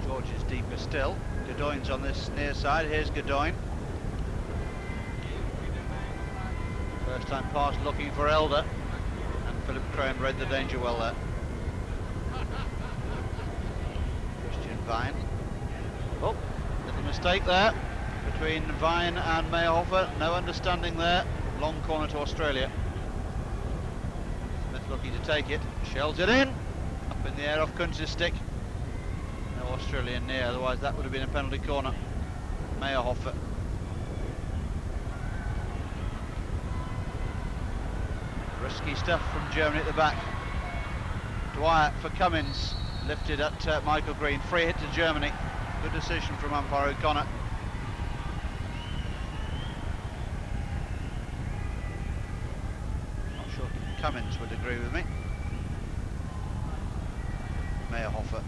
George is deeper still. Godoyne's on this near side. Here's Godoyne. First time pass looking for Elder. And Philip Crane read the danger well there. Christian Vine. Oh, little mistake there between Vine and Meyerhofer. No understanding there. Long corner to Australia. Smith looking to take it. Shells it in. Up in the air off Kunz's stick. No Australian near, otherwise that would have been a penalty corner. Meyerhofer. Risky stuff from Germany at the back. Dwyer for Cummins. Lifted at Michael Green. Free hit to Germany. Good decision from umpire O'Connor. Not sure Cummins would agree with me. Meyerhofer.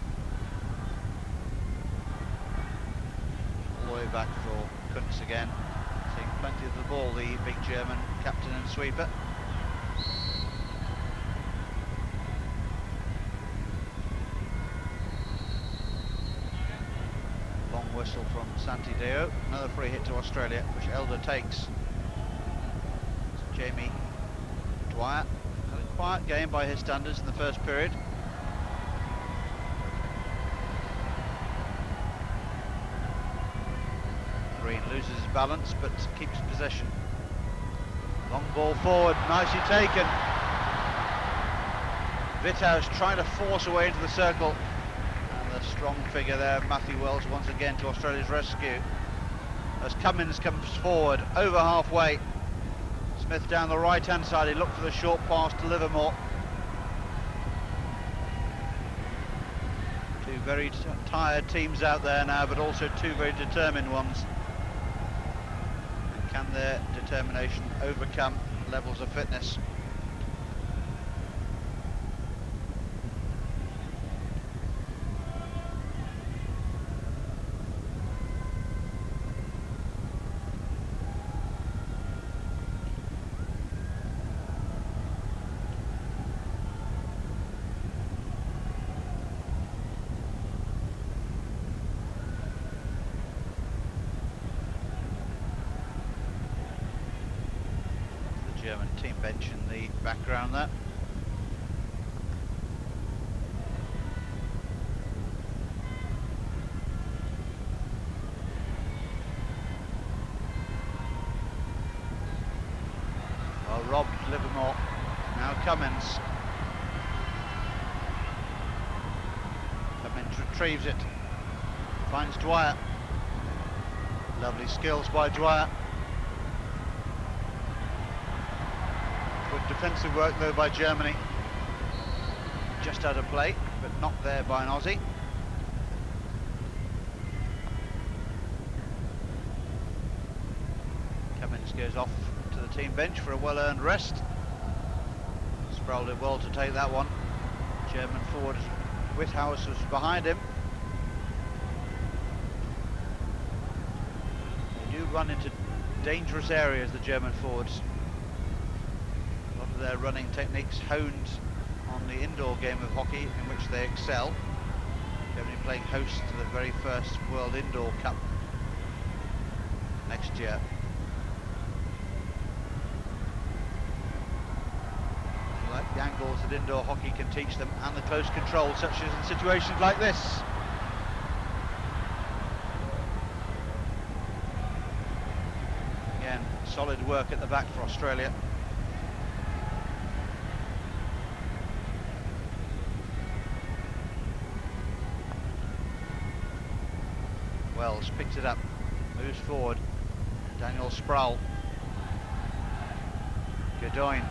All the way back for Kunz again. Seeing plenty of the ball, the big German captain and sweeper. Whistle from Santideo. Another free hit to Australia, which Elder takes. It's Jamie Dwyer. Had a quiet game by his standards in the first period. Green loses his balance but keeps possession. Long ball forward, nicely taken. Witthaus trying to force away into the circle. A strong figure there, Matthew Wells, once again to Australia's rescue. As Cummins comes forward, over halfway. Smith down the right-hand side, he looked for the short pass to Livermore. Two very tired teams out there now, but also two very determined ones. And can their determination overcome levels of fitness? German team bench in the background there. Well, robbed Livermore. Now Cummins. Cummins retrieves it. Finds Dwyer. Lovely skills by Dwyer. Good defensive work though by Germany. Just out of play, but knocked there by an Aussie. Cummins goes off to the team bench for a well-earned rest. Sproul did well to take that one. German forward Witthaus was behind him. They do run into dangerous areas, the German forwards. Their running techniques honed on the indoor game of hockey in which they excel. Germany playing host to the very first World Indoor Cup next year. They like the angles that indoor hockey can teach them and the close control, such as in situations like this. Again, solid work at the back for Australia. Wells picks it up, moves forward. Daniel Sproul. Godoyne.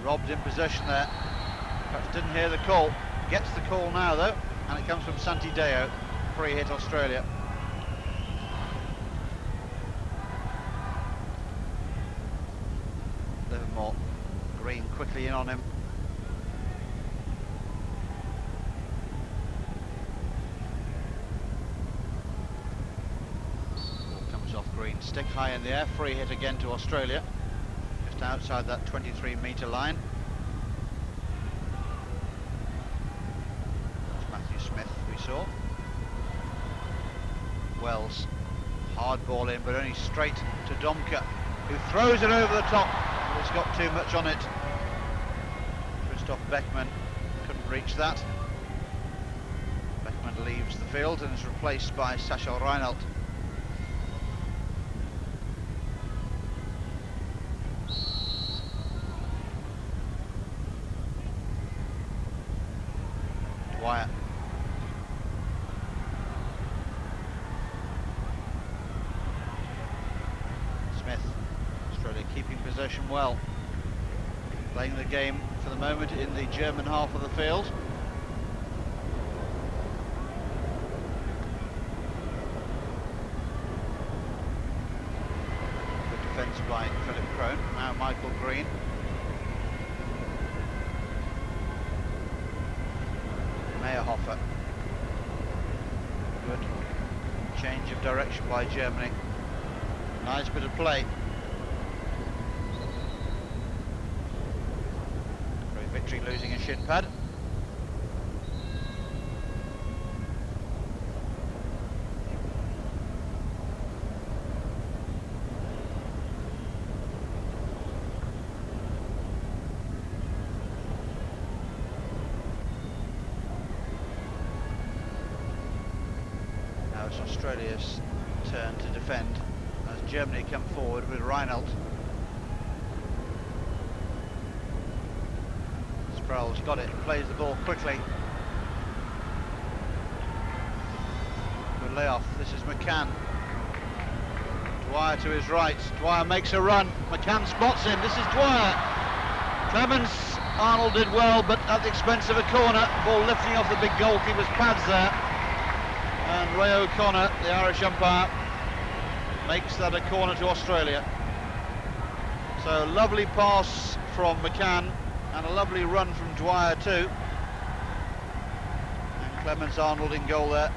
Robbed in possession there. Perhaps didn't hear the call. Gets the call now though, and it comes from Santi Deo. Free hit Australia. Livermore. Green quickly in on him. Ball comes off Green. Stick high in the air. Free hit again to Australia. Just outside that 23-metre line. Saw. Wells, hard ball in, but only straight to Domke, who throws it over the top, but it's got too much on it. Christoph Beckman couldn't reach that. Beckman leaves the field and is replaced by Sachel Reinelt. Dwyer. Australia keeping possession well, playing the game for the moment in the German half of the field. Good defence by Philip Crone. Now Michael Green. Meyerhofer. Good change of direction by Germany. Nice bit of play. Great victory, losing a shin pad. Now it's Australia's turn to defend. Germany come forward with Reinelt. Sproul's got it, plays the ball quickly. Good layoff. This is McCann. Dwyer to his right. Dwyer makes a run. McCann spots him. This is Dwyer. Clemens Arnold did well, but at the expense of a corner. Ball lifting off the big goalkeeper's pads there. And Ray O'Connor, the Irish umpire, makes that a corner to Australia. So lovely pass from McCann and a lovely run from Dwyer too. And Clemens Arnold in goal there,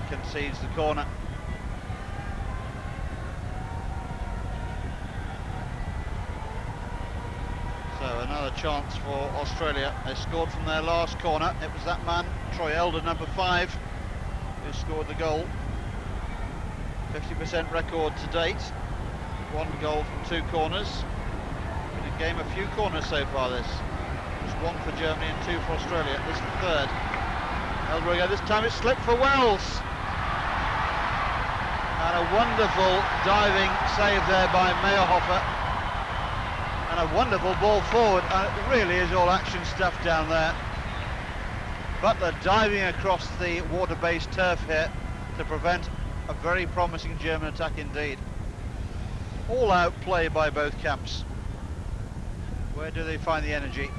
concedes the corner. So another chance for Australia. They scored from their last corner. It was that man, Troy Elder, number 5, who scored the goal. 50% record to date. 1 goal from 2 corners. In a game, a few corners so far this. Just 1 for Germany and 2 for Australia. This is the 3rd. Elder again, this time it slipped for Wells. And a wonderful diving save there by Meyerhofer. And a wonderful ball forward. And it really is all action stuff down there. Butler diving across the water-based turf here to prevent a very promising German attack indeed. All out play by both camps. Where do they find the energy?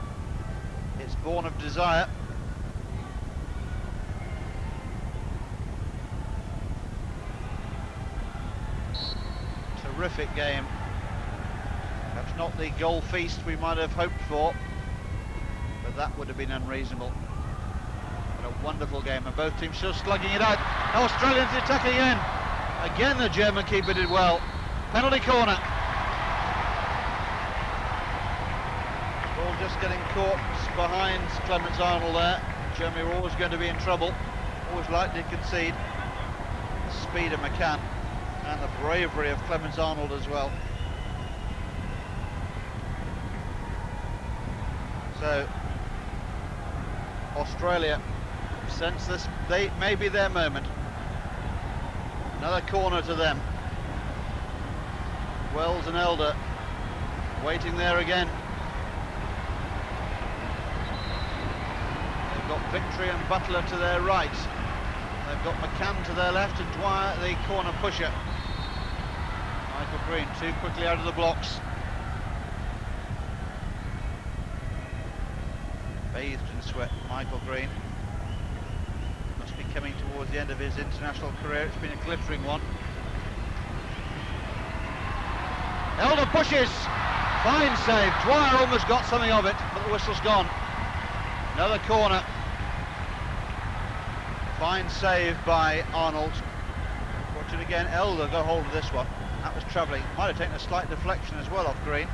It's born of desire. Terrific game. Perhaps not the goal feast we might have hoped for, but that would have been unreasonable. But a wonderful game, and both teams still slugging it out. Australians attack again. Again the German keeper did well. Penalty corner. Ball just getting caught behind Clemens Arnold there. Germany were always going to be in trouble. Always likely to concede. The speed of McCann and the bravery of Clemens Arnold as well. So Australia sense this may be their moment. Another corner to them. Wells and Elder waiting there again. They've got Victory and Butler to their right. They've got McCann to their left and Dwyer the corner pusher. Michael Green too quickly out of the blocks. bathed in sweat, Michael Green. Must be coming towards the end of his international career. It's been a glittering one. Elder pushes. Fine save. Dwyer almost got something of it, but the whistle's gone. Another corner. Fine save by Arnold. Watch it again. Elder got hold of this one. That was travelling. Might have taken a slight deflection as well off Green.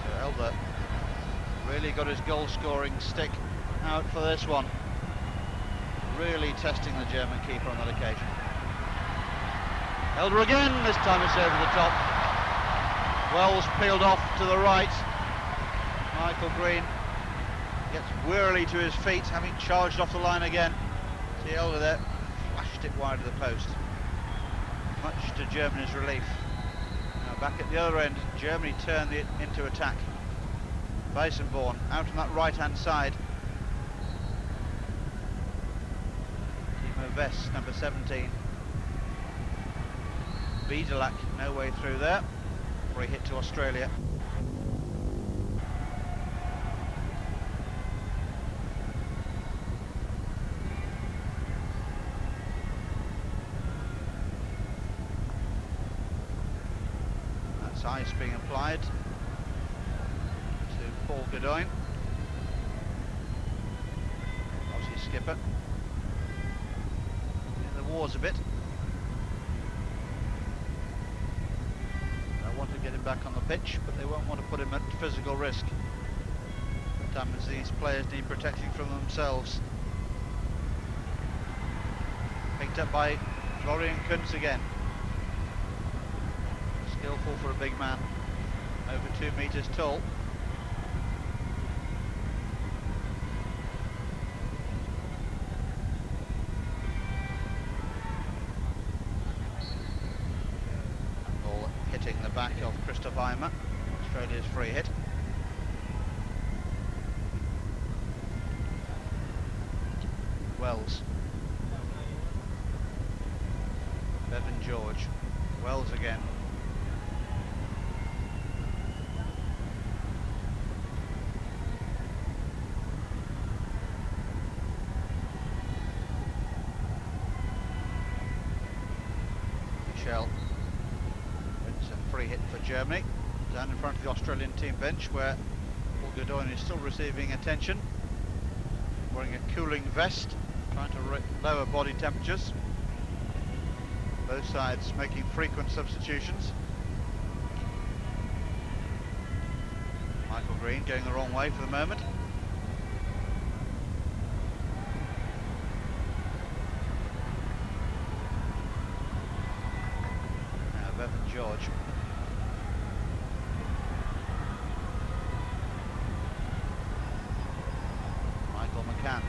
So Elder really got his goal-scoring stick out for this one. Really testing the German keeper on that occasion. Elder again, this time it's over the top. Wells peeled off to the right. Michael Green gets wearily to his feet, having charged off the line again. See Elder there, flashed it wide of the post. Much to Germany's relief. Now back at the other end, Germany turned it into attack. Weissenborn out on that right-hand side. Timo West, number 17. Biedelak, no way through there. Free hit to Australia. That's ice being applied to Paul Godoyne, Aussie skipper. In the wars a bit. Want to get him back on the pitch, but they won't want to put him at physical risk. Sometimes these players need protecting from themselves. Picked up by Florian Kunz again. Skillful for a big man, over 2 meters tall. Hitting the back of Christoph Eimer, Australia's free hit. Wells. Bevan George. Wells again. Michel. Free hit for Germany, down in front of the Australian team bench where Paul Godoyne is still receiving attention, wearing a cooling vest, trying to lower body temperatures. Both sides making frequent substitutions. Michael Green going the wrong way for the moment. Now Bevan George. McCann.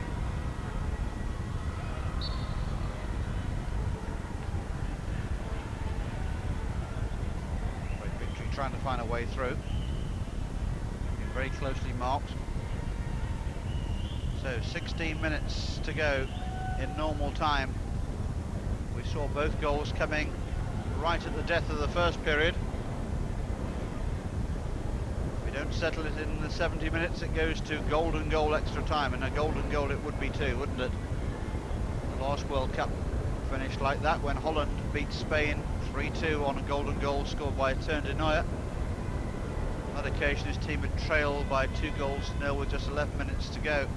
Great victory, trying to find a way through. Been very closely marked. So 16 minutes to go in normal time. We saw both goals coming right at the death of the first period. Don't settle it in the 70 minutes, it goes to golden goal extra time, and a golden goal it would be too, wouldn't it? The last World Cup finished like that when Holland beat Spain 3-2 on a golden goal scored by Teun de Nooijer. On that occasion his team had trailed by 2-0 with just 11 minutes to go.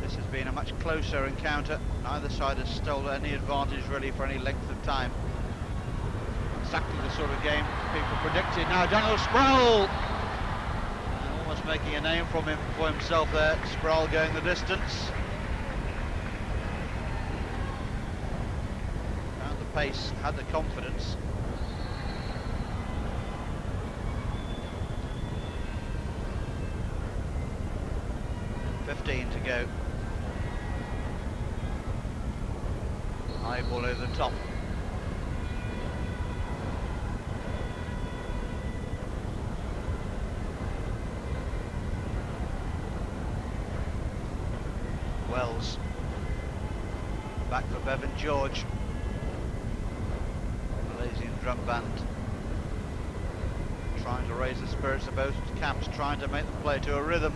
This has been a much closer encounter. Neither side has stolen any advantage really for any length of time. Exactly the sort of game people predicted. Now Daniel Sproul, almost making a name for himself there. Sproul going the distance. Found the pace, had the confidence. .15 to go. High ball over the top. Wells. Back for Bevan George. Malaysian drum band. Trying to raise the spirits of both camps, trying to make them play to a rhythm.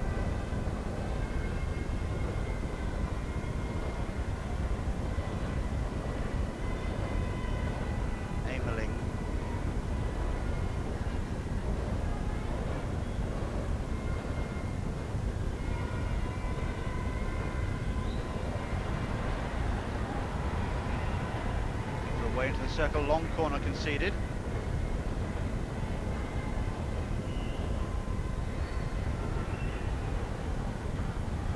Away into the circle, long corner conceded.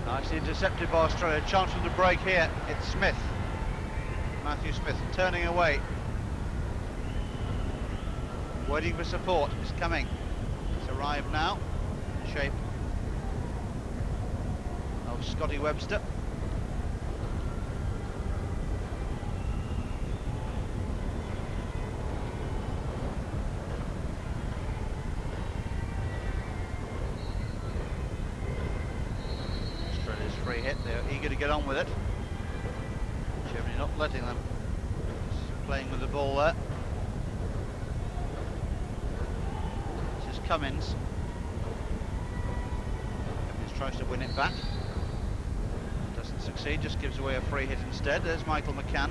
Nicely intercepted by Australia. Chance for the break here. It's Smith. Matthew Smith turning away. Waiting for support. It's coming. It's arrived now. In shape of Scotty Webster. Free hit, they're eager to get on with it. Germany not letting them. Just playing with the ball there. This is Cummins. Cummins tries to win it back. Doesn't succeed, just gives away a free hit instead. There's Michael McCann.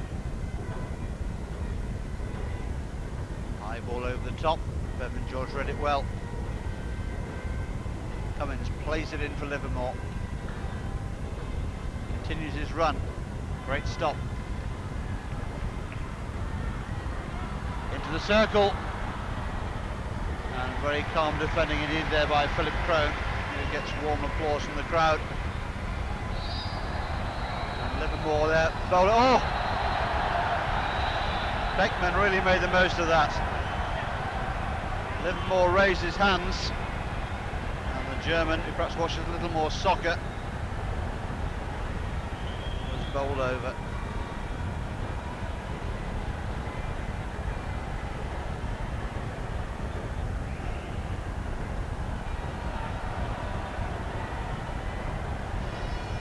High ball over the top. Bevan George read it well. Cummins plays it in for Livermore. Continues his run. Great stop. Into the circle. And very calm defending indeed there by Philip Crone, who gets warm applause from the crowd. And Livermore there. Bowler. Oh! Beckman really made the most of that. Livermore raised his hands. And the German, who perhaps watches a little more soccer, bowled over.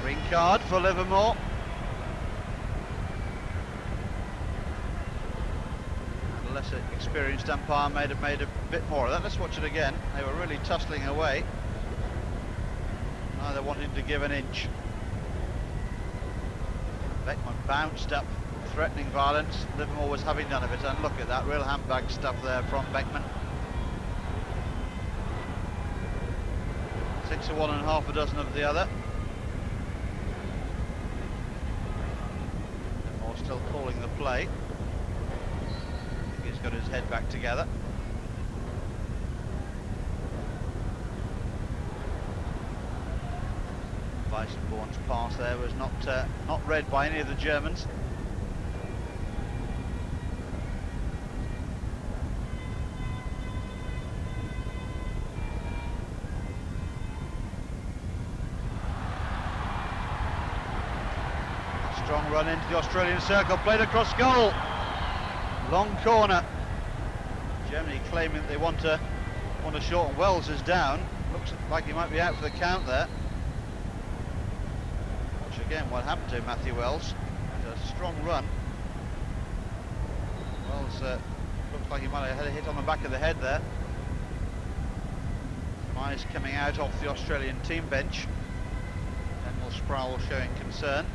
Green card for Livermore. The lesser experienced umpire may have made a bit more of that. Let's watch it again. They were really tussling away, neither wanting to give an inch. Beckman bounced up, threatening violence. Livermore was having none of it, and look at that, real handbag stuff there from Beckman. 6 of one and half a dozen of the other. Livermore still calling the play. I think he's got his head back together. Weissenborn's pass there was not read by any of the Germans. Strong run into the Australian circle, played across goal. Long corner. Germany claiming that they want to shorten. Wells is down. Looks like he might be out for the count there. Again, what happened to Matthew Wells? A strong run. Wells looks like he might have had a hit on the back of the head there. Eyes coming out off the Australian team bench. Daniel Sproul showing concern.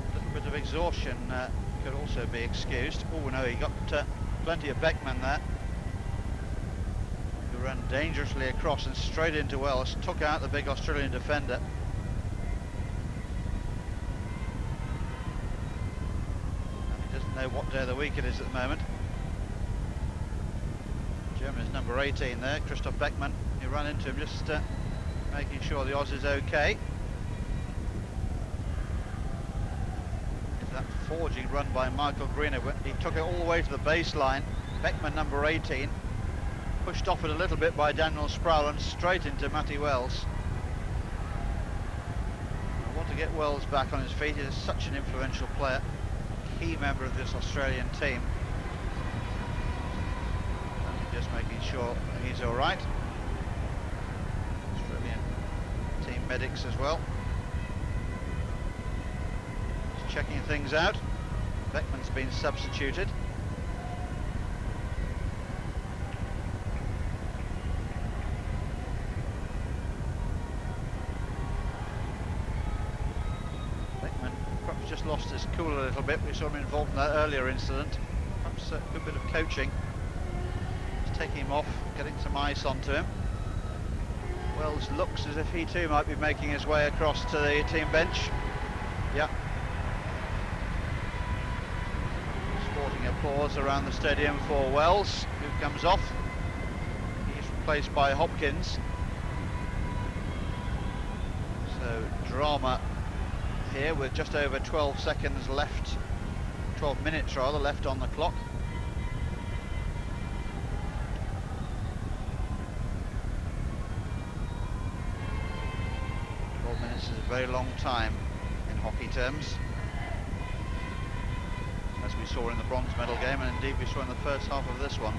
A little bit of exhaustion could also be excused. Oh no, he got plenty of Beckman there. Ran dangerously across and straight into Wells, took out the big Australian defender. And he doesn't know what day of the week it is at the moment. Germany's number 18 there, Christoph Beckman. He ran into him, just making sure the Oz is okay. That forging run by Michael Greener, he took it all the way to the baseline. Beckman, number 18. Pushed off it a little bit by Daniel Sproul and straight into Matty Wells. I want to get Wells back on his feet. He is such an influential player, key member of this Australian team. And just making sure he's all right. Australian medics as well. Just checking things out. Beckman's been substituted. Beckman perhaps just lost his cool a little bit. We saw him involved in that earlier incident. Perhaps a good bit of coaching. Just taking him off, getting some ice onto him. Wells looks as if he too might be making his way across to the team bench. Yeah. Sporting applause around the stadium for Wells, who comes off. He's replaced by Hopkins. So drama here with just over 12 seconds left, 12 minutes rather, left on the clock. Minutes is a very long time in hockey terms, as we saw in the bronze medal game, and indeed we saw in the first half of this one.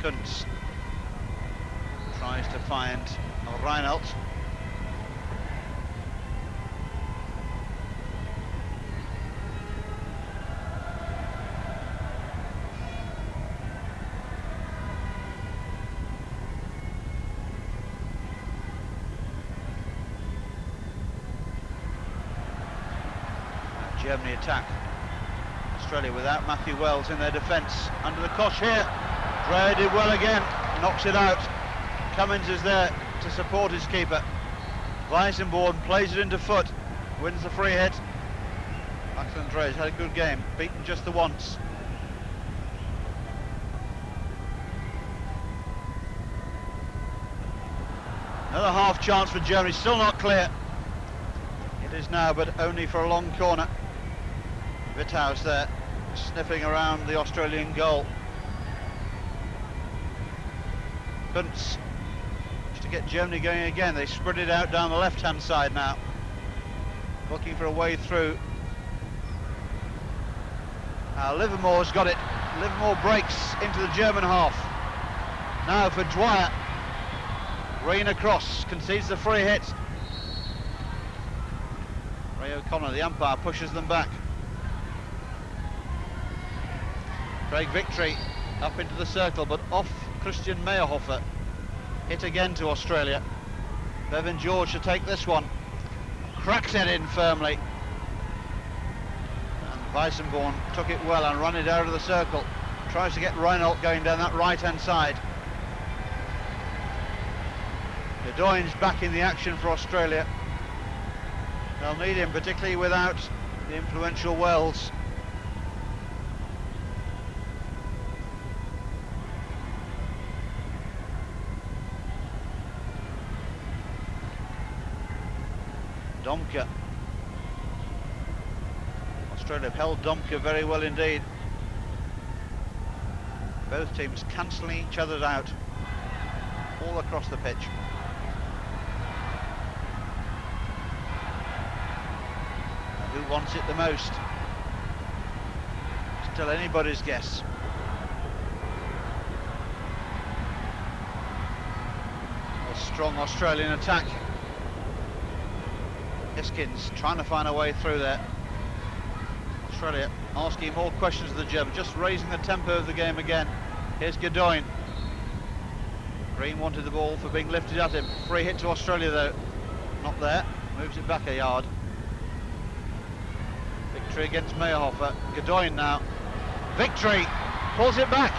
Kunz tries to find Reinelt. Germany attack. Australia without Matthew Wells in their defence. Under the cosh here. Dreyer did well again. Knocks it out. Cummins is there to support his keeper. Weissenborn plays it into foot. Wins the free hit. Axel Dreyer had a good game. Beaten just the once. Another half chance for Germany. Still not clear. It is now, but only for a long corner. Witthaus there, sniffing around the Australian goal. Kunz to get Germany going again. They spread it out down the left-hand side now, looking for a way through. Livermore's got it. Livermore breaks into the German half. Now for Dwyer. Green across, concedes the free hit. Ray O'Connor, the umpire, pushes them back. Craig Victory up into the circle, but off Christian Meyerhofer. Hit again to Australia. Bevan George to take this one. Cracks it in firmly. And Weissenborn took it well and run it out of the circle. Tries to get Reinelt going down that right-hand side. Godoyne's back in the action for Australia. They'll need him, particularly without the influential Wells. Domke. Australia have held Domke very well indeed. Both teams cancelling each other out all across the pitch. Who wants it the most? Still anybody's guess. A strong Australian attack. Hiskins trying to find a way through there. Australia asking more questions of the Germans, just raising the tempo of the game again. Here's Godoyne. Green wanted the ball for being lifted at him. Free hit to Australia though. Not there. Moves it back a yard. Victory against Meyerhofer. Godoyne now. Victory pulls it back.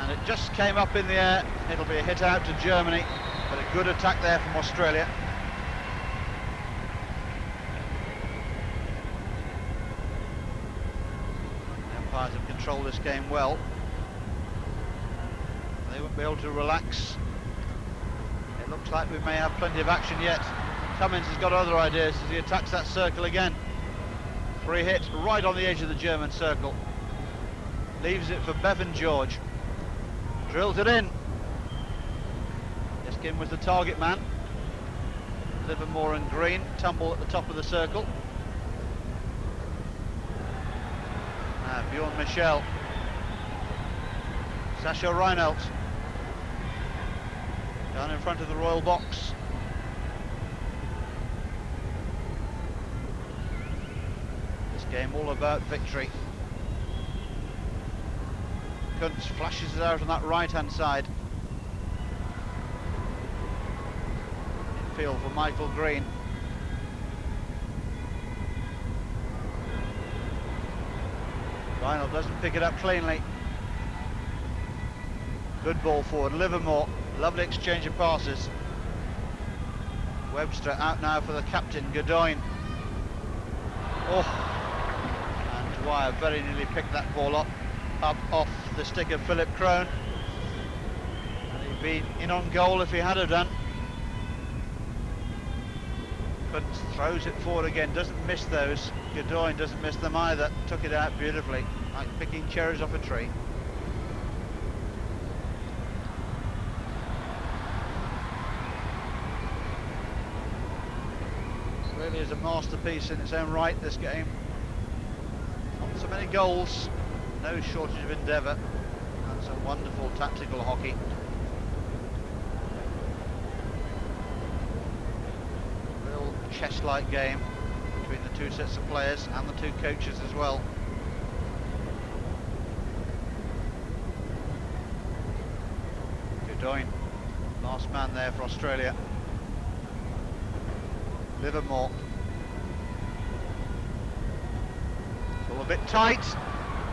And it just came up in the air. It'll be a hit out to Germany, but a good attack there from Australia. The umpires have controlled this game well. They won't be able to relax. It looks like we may have plenty of action yet. Cummins has got other ideas as he attacks that circle again. Free hit right on the edge of the German circle. Leaves it for Bevan George. Drills it in. Iskin was the target man. Livermore and Green tumble at the top of the circle. Bjorn Michel. Sascha Reinelt. Down in front of the Royal Box. This game all about victory. Kunz flashes it out on that right-hand side. Infield for Michael Green. Lionel doesn't pick it up cleanly. Good ball forward. Livermore, lovely exchange of passes. Webster out now for the captain, Godoyne. Oh, and Dwyer very nearly picked that ball up off the stick of Philip Crone. And he'd been in on goal if he had have done. Kunz throws it forward again, doesn't miss those. Godoyne doesn't miss them either. Took it out beautifully, like picking cherries off a tree. Really is a masterpiece in its own right, this game. Not so many goals, no shortage of endeavour, and some wonderful tactical hockey. Real chess-like game between the two sets of players and the two coaches as well. Godoyne, last man there for Australia. Livermore. All a bit tight,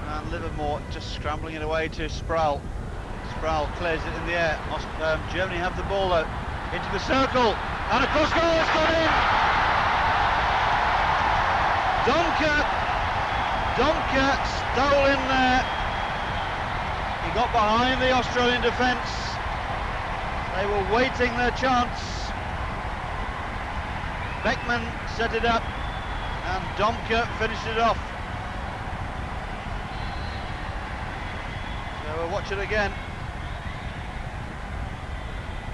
and Livermore just scrambling it away to Sproul. Sproul clears it in the air. Germany have the ball though, into the circle, and across goal, it's gone in! Domke stole in there. He got behind the Australian defence. They were waiting their chance. Beckman set it up, and Domke finished it off. So we'll watch it again.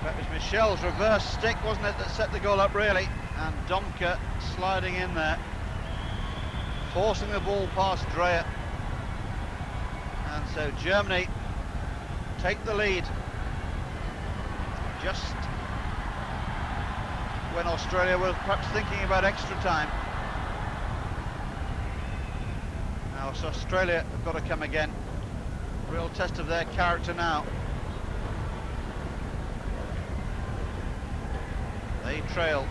That was Michel's reverse stick, wasn't it, that set the goal up really? And Domke sliding in there, forcing the ball past Dreyer. And so Germany take the lead just when Australia were perhaps thinking about extra time. Now so Australia have got to come again. Real test of their character now. They trail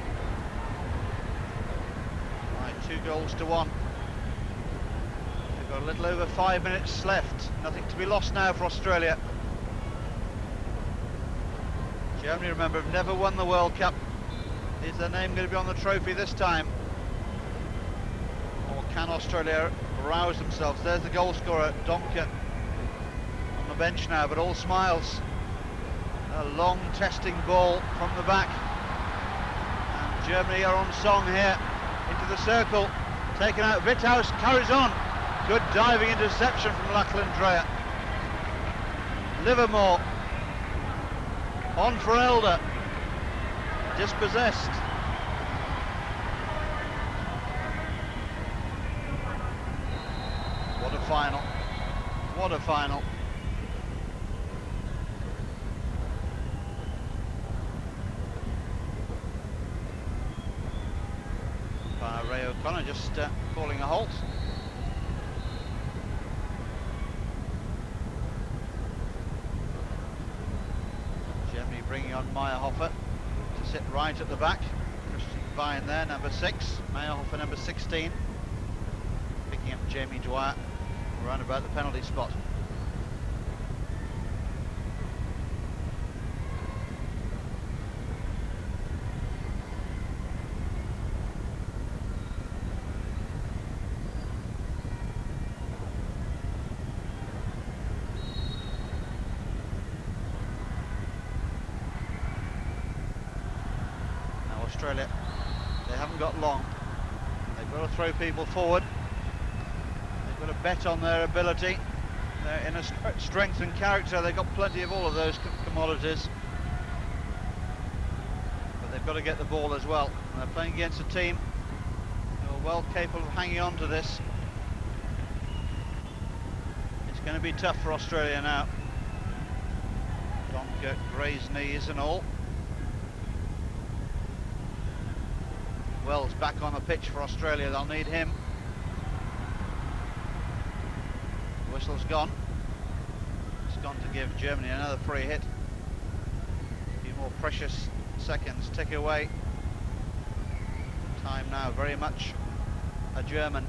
by 2-1. They've got a little over 5 minutes left. Nothing to be lost now for Australia. Germany, remember, have never won the World Cup. Is their name going to be on the trophy this time? Or can Australia rouse themselves? There's the goal scorer, Domke, on the bench now, but all smiles. A long testing ball from the back. And Germany are on song here. Into the circle. Taken out. Witthaus carries on. Good diving interception from Lachlan Dreyer. Livermore. On for Elder. Dispossessed. What a final. What a final. Ray O'Connor just calling a halt. Germany bringing on Meyerhofer to sit right at the back. Christian Vine there, number 6. Meyerhofer, number 16. Picking up Jamie Dwyer around about the penalty spot. Australia, they haven't got long. They've got to throw people forward. They've got to bet on their ability, their inner strength and character. They've got plenty of all of those commodities, but they've got to get the ball as well. And they're playing against a team who are well capable of hanging on to this. It's going to be tough for Australia now. Domke grazed knees and all. Wells back on the pitch for Australia, they'll need him. The whistle's gone. It's gone to give Germany another free hit. A few more precious seconds tick away. Time now very much a German.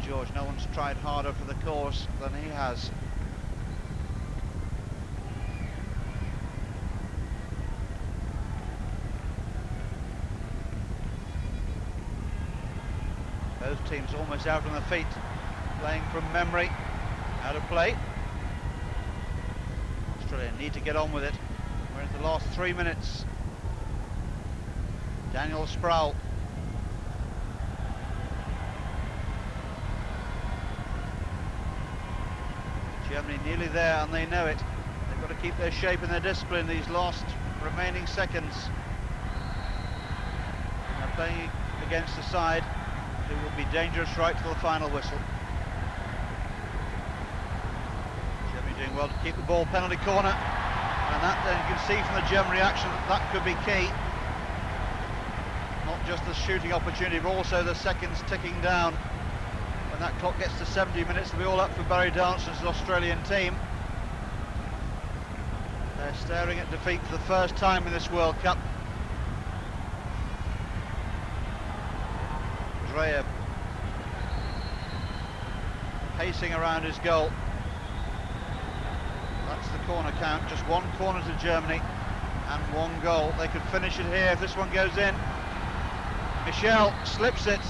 George, no one's tried harder for the course than he has. Both teams almost out on their feet, playing from memory, out of play. Australia need to get on with it. We're into the last 3 minutes. Daniel Sproul. Germany nearly there, and they know it. They've got to keep their shape and their discipline these last remaining seconds. And they're playing against a side who will be dangerous right till the final whistle. Germany doing well to keep the ball penalty corner, and that then you can see from the German reaction that could be key. Not just the shooting opportunity, but also the seconds ticking down. When that clock gets to 70 minutes, it'll be all up for Barry Danson's Australian team. They're staring at defeat for the first time in this World Cup. Dreyer pacing around his goal. That's the corner count, just one corner to Germany and one goal. They could finish it here if this one goes in. Michel slips it.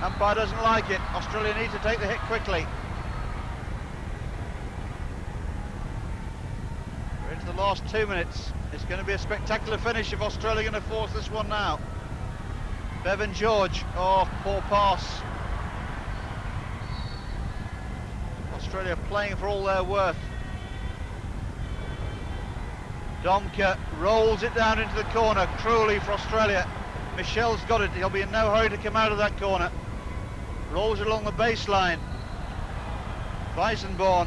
Umpire doesn't like it. Australia need to take the hit quickly. We're into the last 2 minutes. It's going to be a spectacular finish if Australia are going to force this one now. Bevan George, oh, poor pass. Australia playing for all their worth. Domke rolls it down into the corner, cruelly for Australia. Michel's got it, he'll be in no hurry to come out of that corner. Rolls it along the baseline. Weissenborn.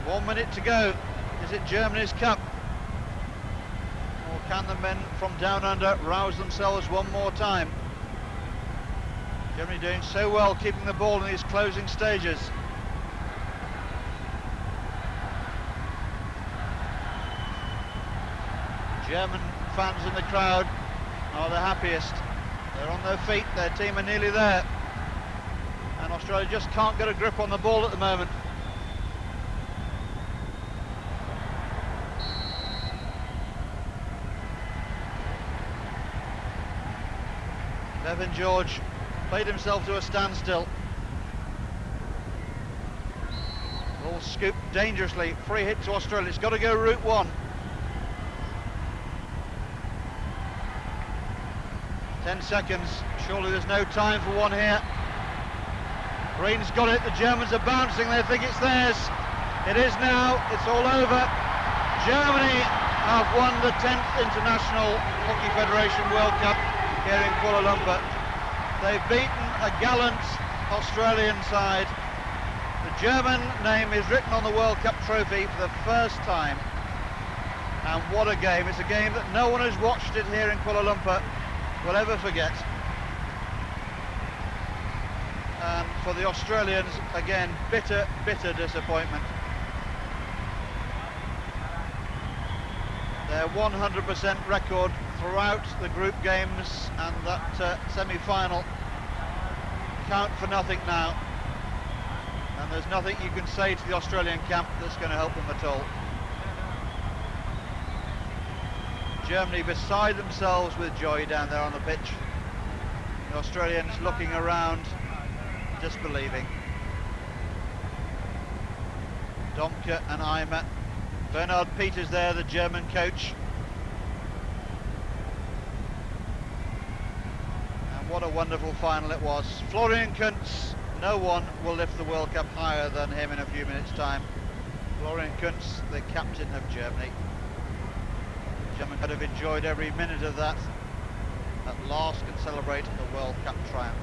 One minute to go. Is it Germany's cup? Or can the men from down under rouse themselves one more time? Germany doing so well keeping the ball in these closing stages. German fans in the crowd are the happiest. They're on their feet, their team are nearly there. And Australia just can't get a grip on the ball at the moment. Bevan George played himself to a standstill. Ball scooped dangerously, free hit to Australia. It's got to go route one. 10 seconds, surely there's no time for one here. Green's got it, the Germans are bouncing, they think it's theirs. It is now, it's all over. Germany have won the 10th International Hockey Federation World Cup here in Kuala Lumpur. They've beaten a gallant Australian side. The German name is written on the World Cup trophy for the first time. And what a game, it's a game that no one who's watched it here in Kuala Lumpur will ever forget. And for the Australians, again, bitter, bitter disappointment. Their 100% record throughout the group games and that semi-final count for nothing now. And there's nothing you can say to the Australian camp that's going to help them at all. Germany beside themselves with joy down there on the pitch. The Australians looking around, disbelieving. Domke and Eimer. Bernhard Peters there, the German coach. And what a wonderful final it was. Florian Kunz, no one will lift the World Cup higher than him in a few minutes' time. Kunz, the captain of Germany. Germany could have enjoyed every minute of that. At last can celebrate the World Cup triumph.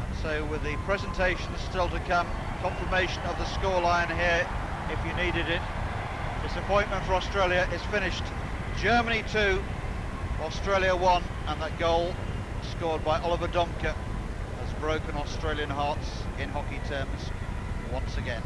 And so with the presentation still to come, confirmation of the scoreline here if you needed it. Disappointment for Australia is finished. Germany 2, Australia 1, and that goal scored by Oliver Domke has broken Australian hearts in hockey terms once again.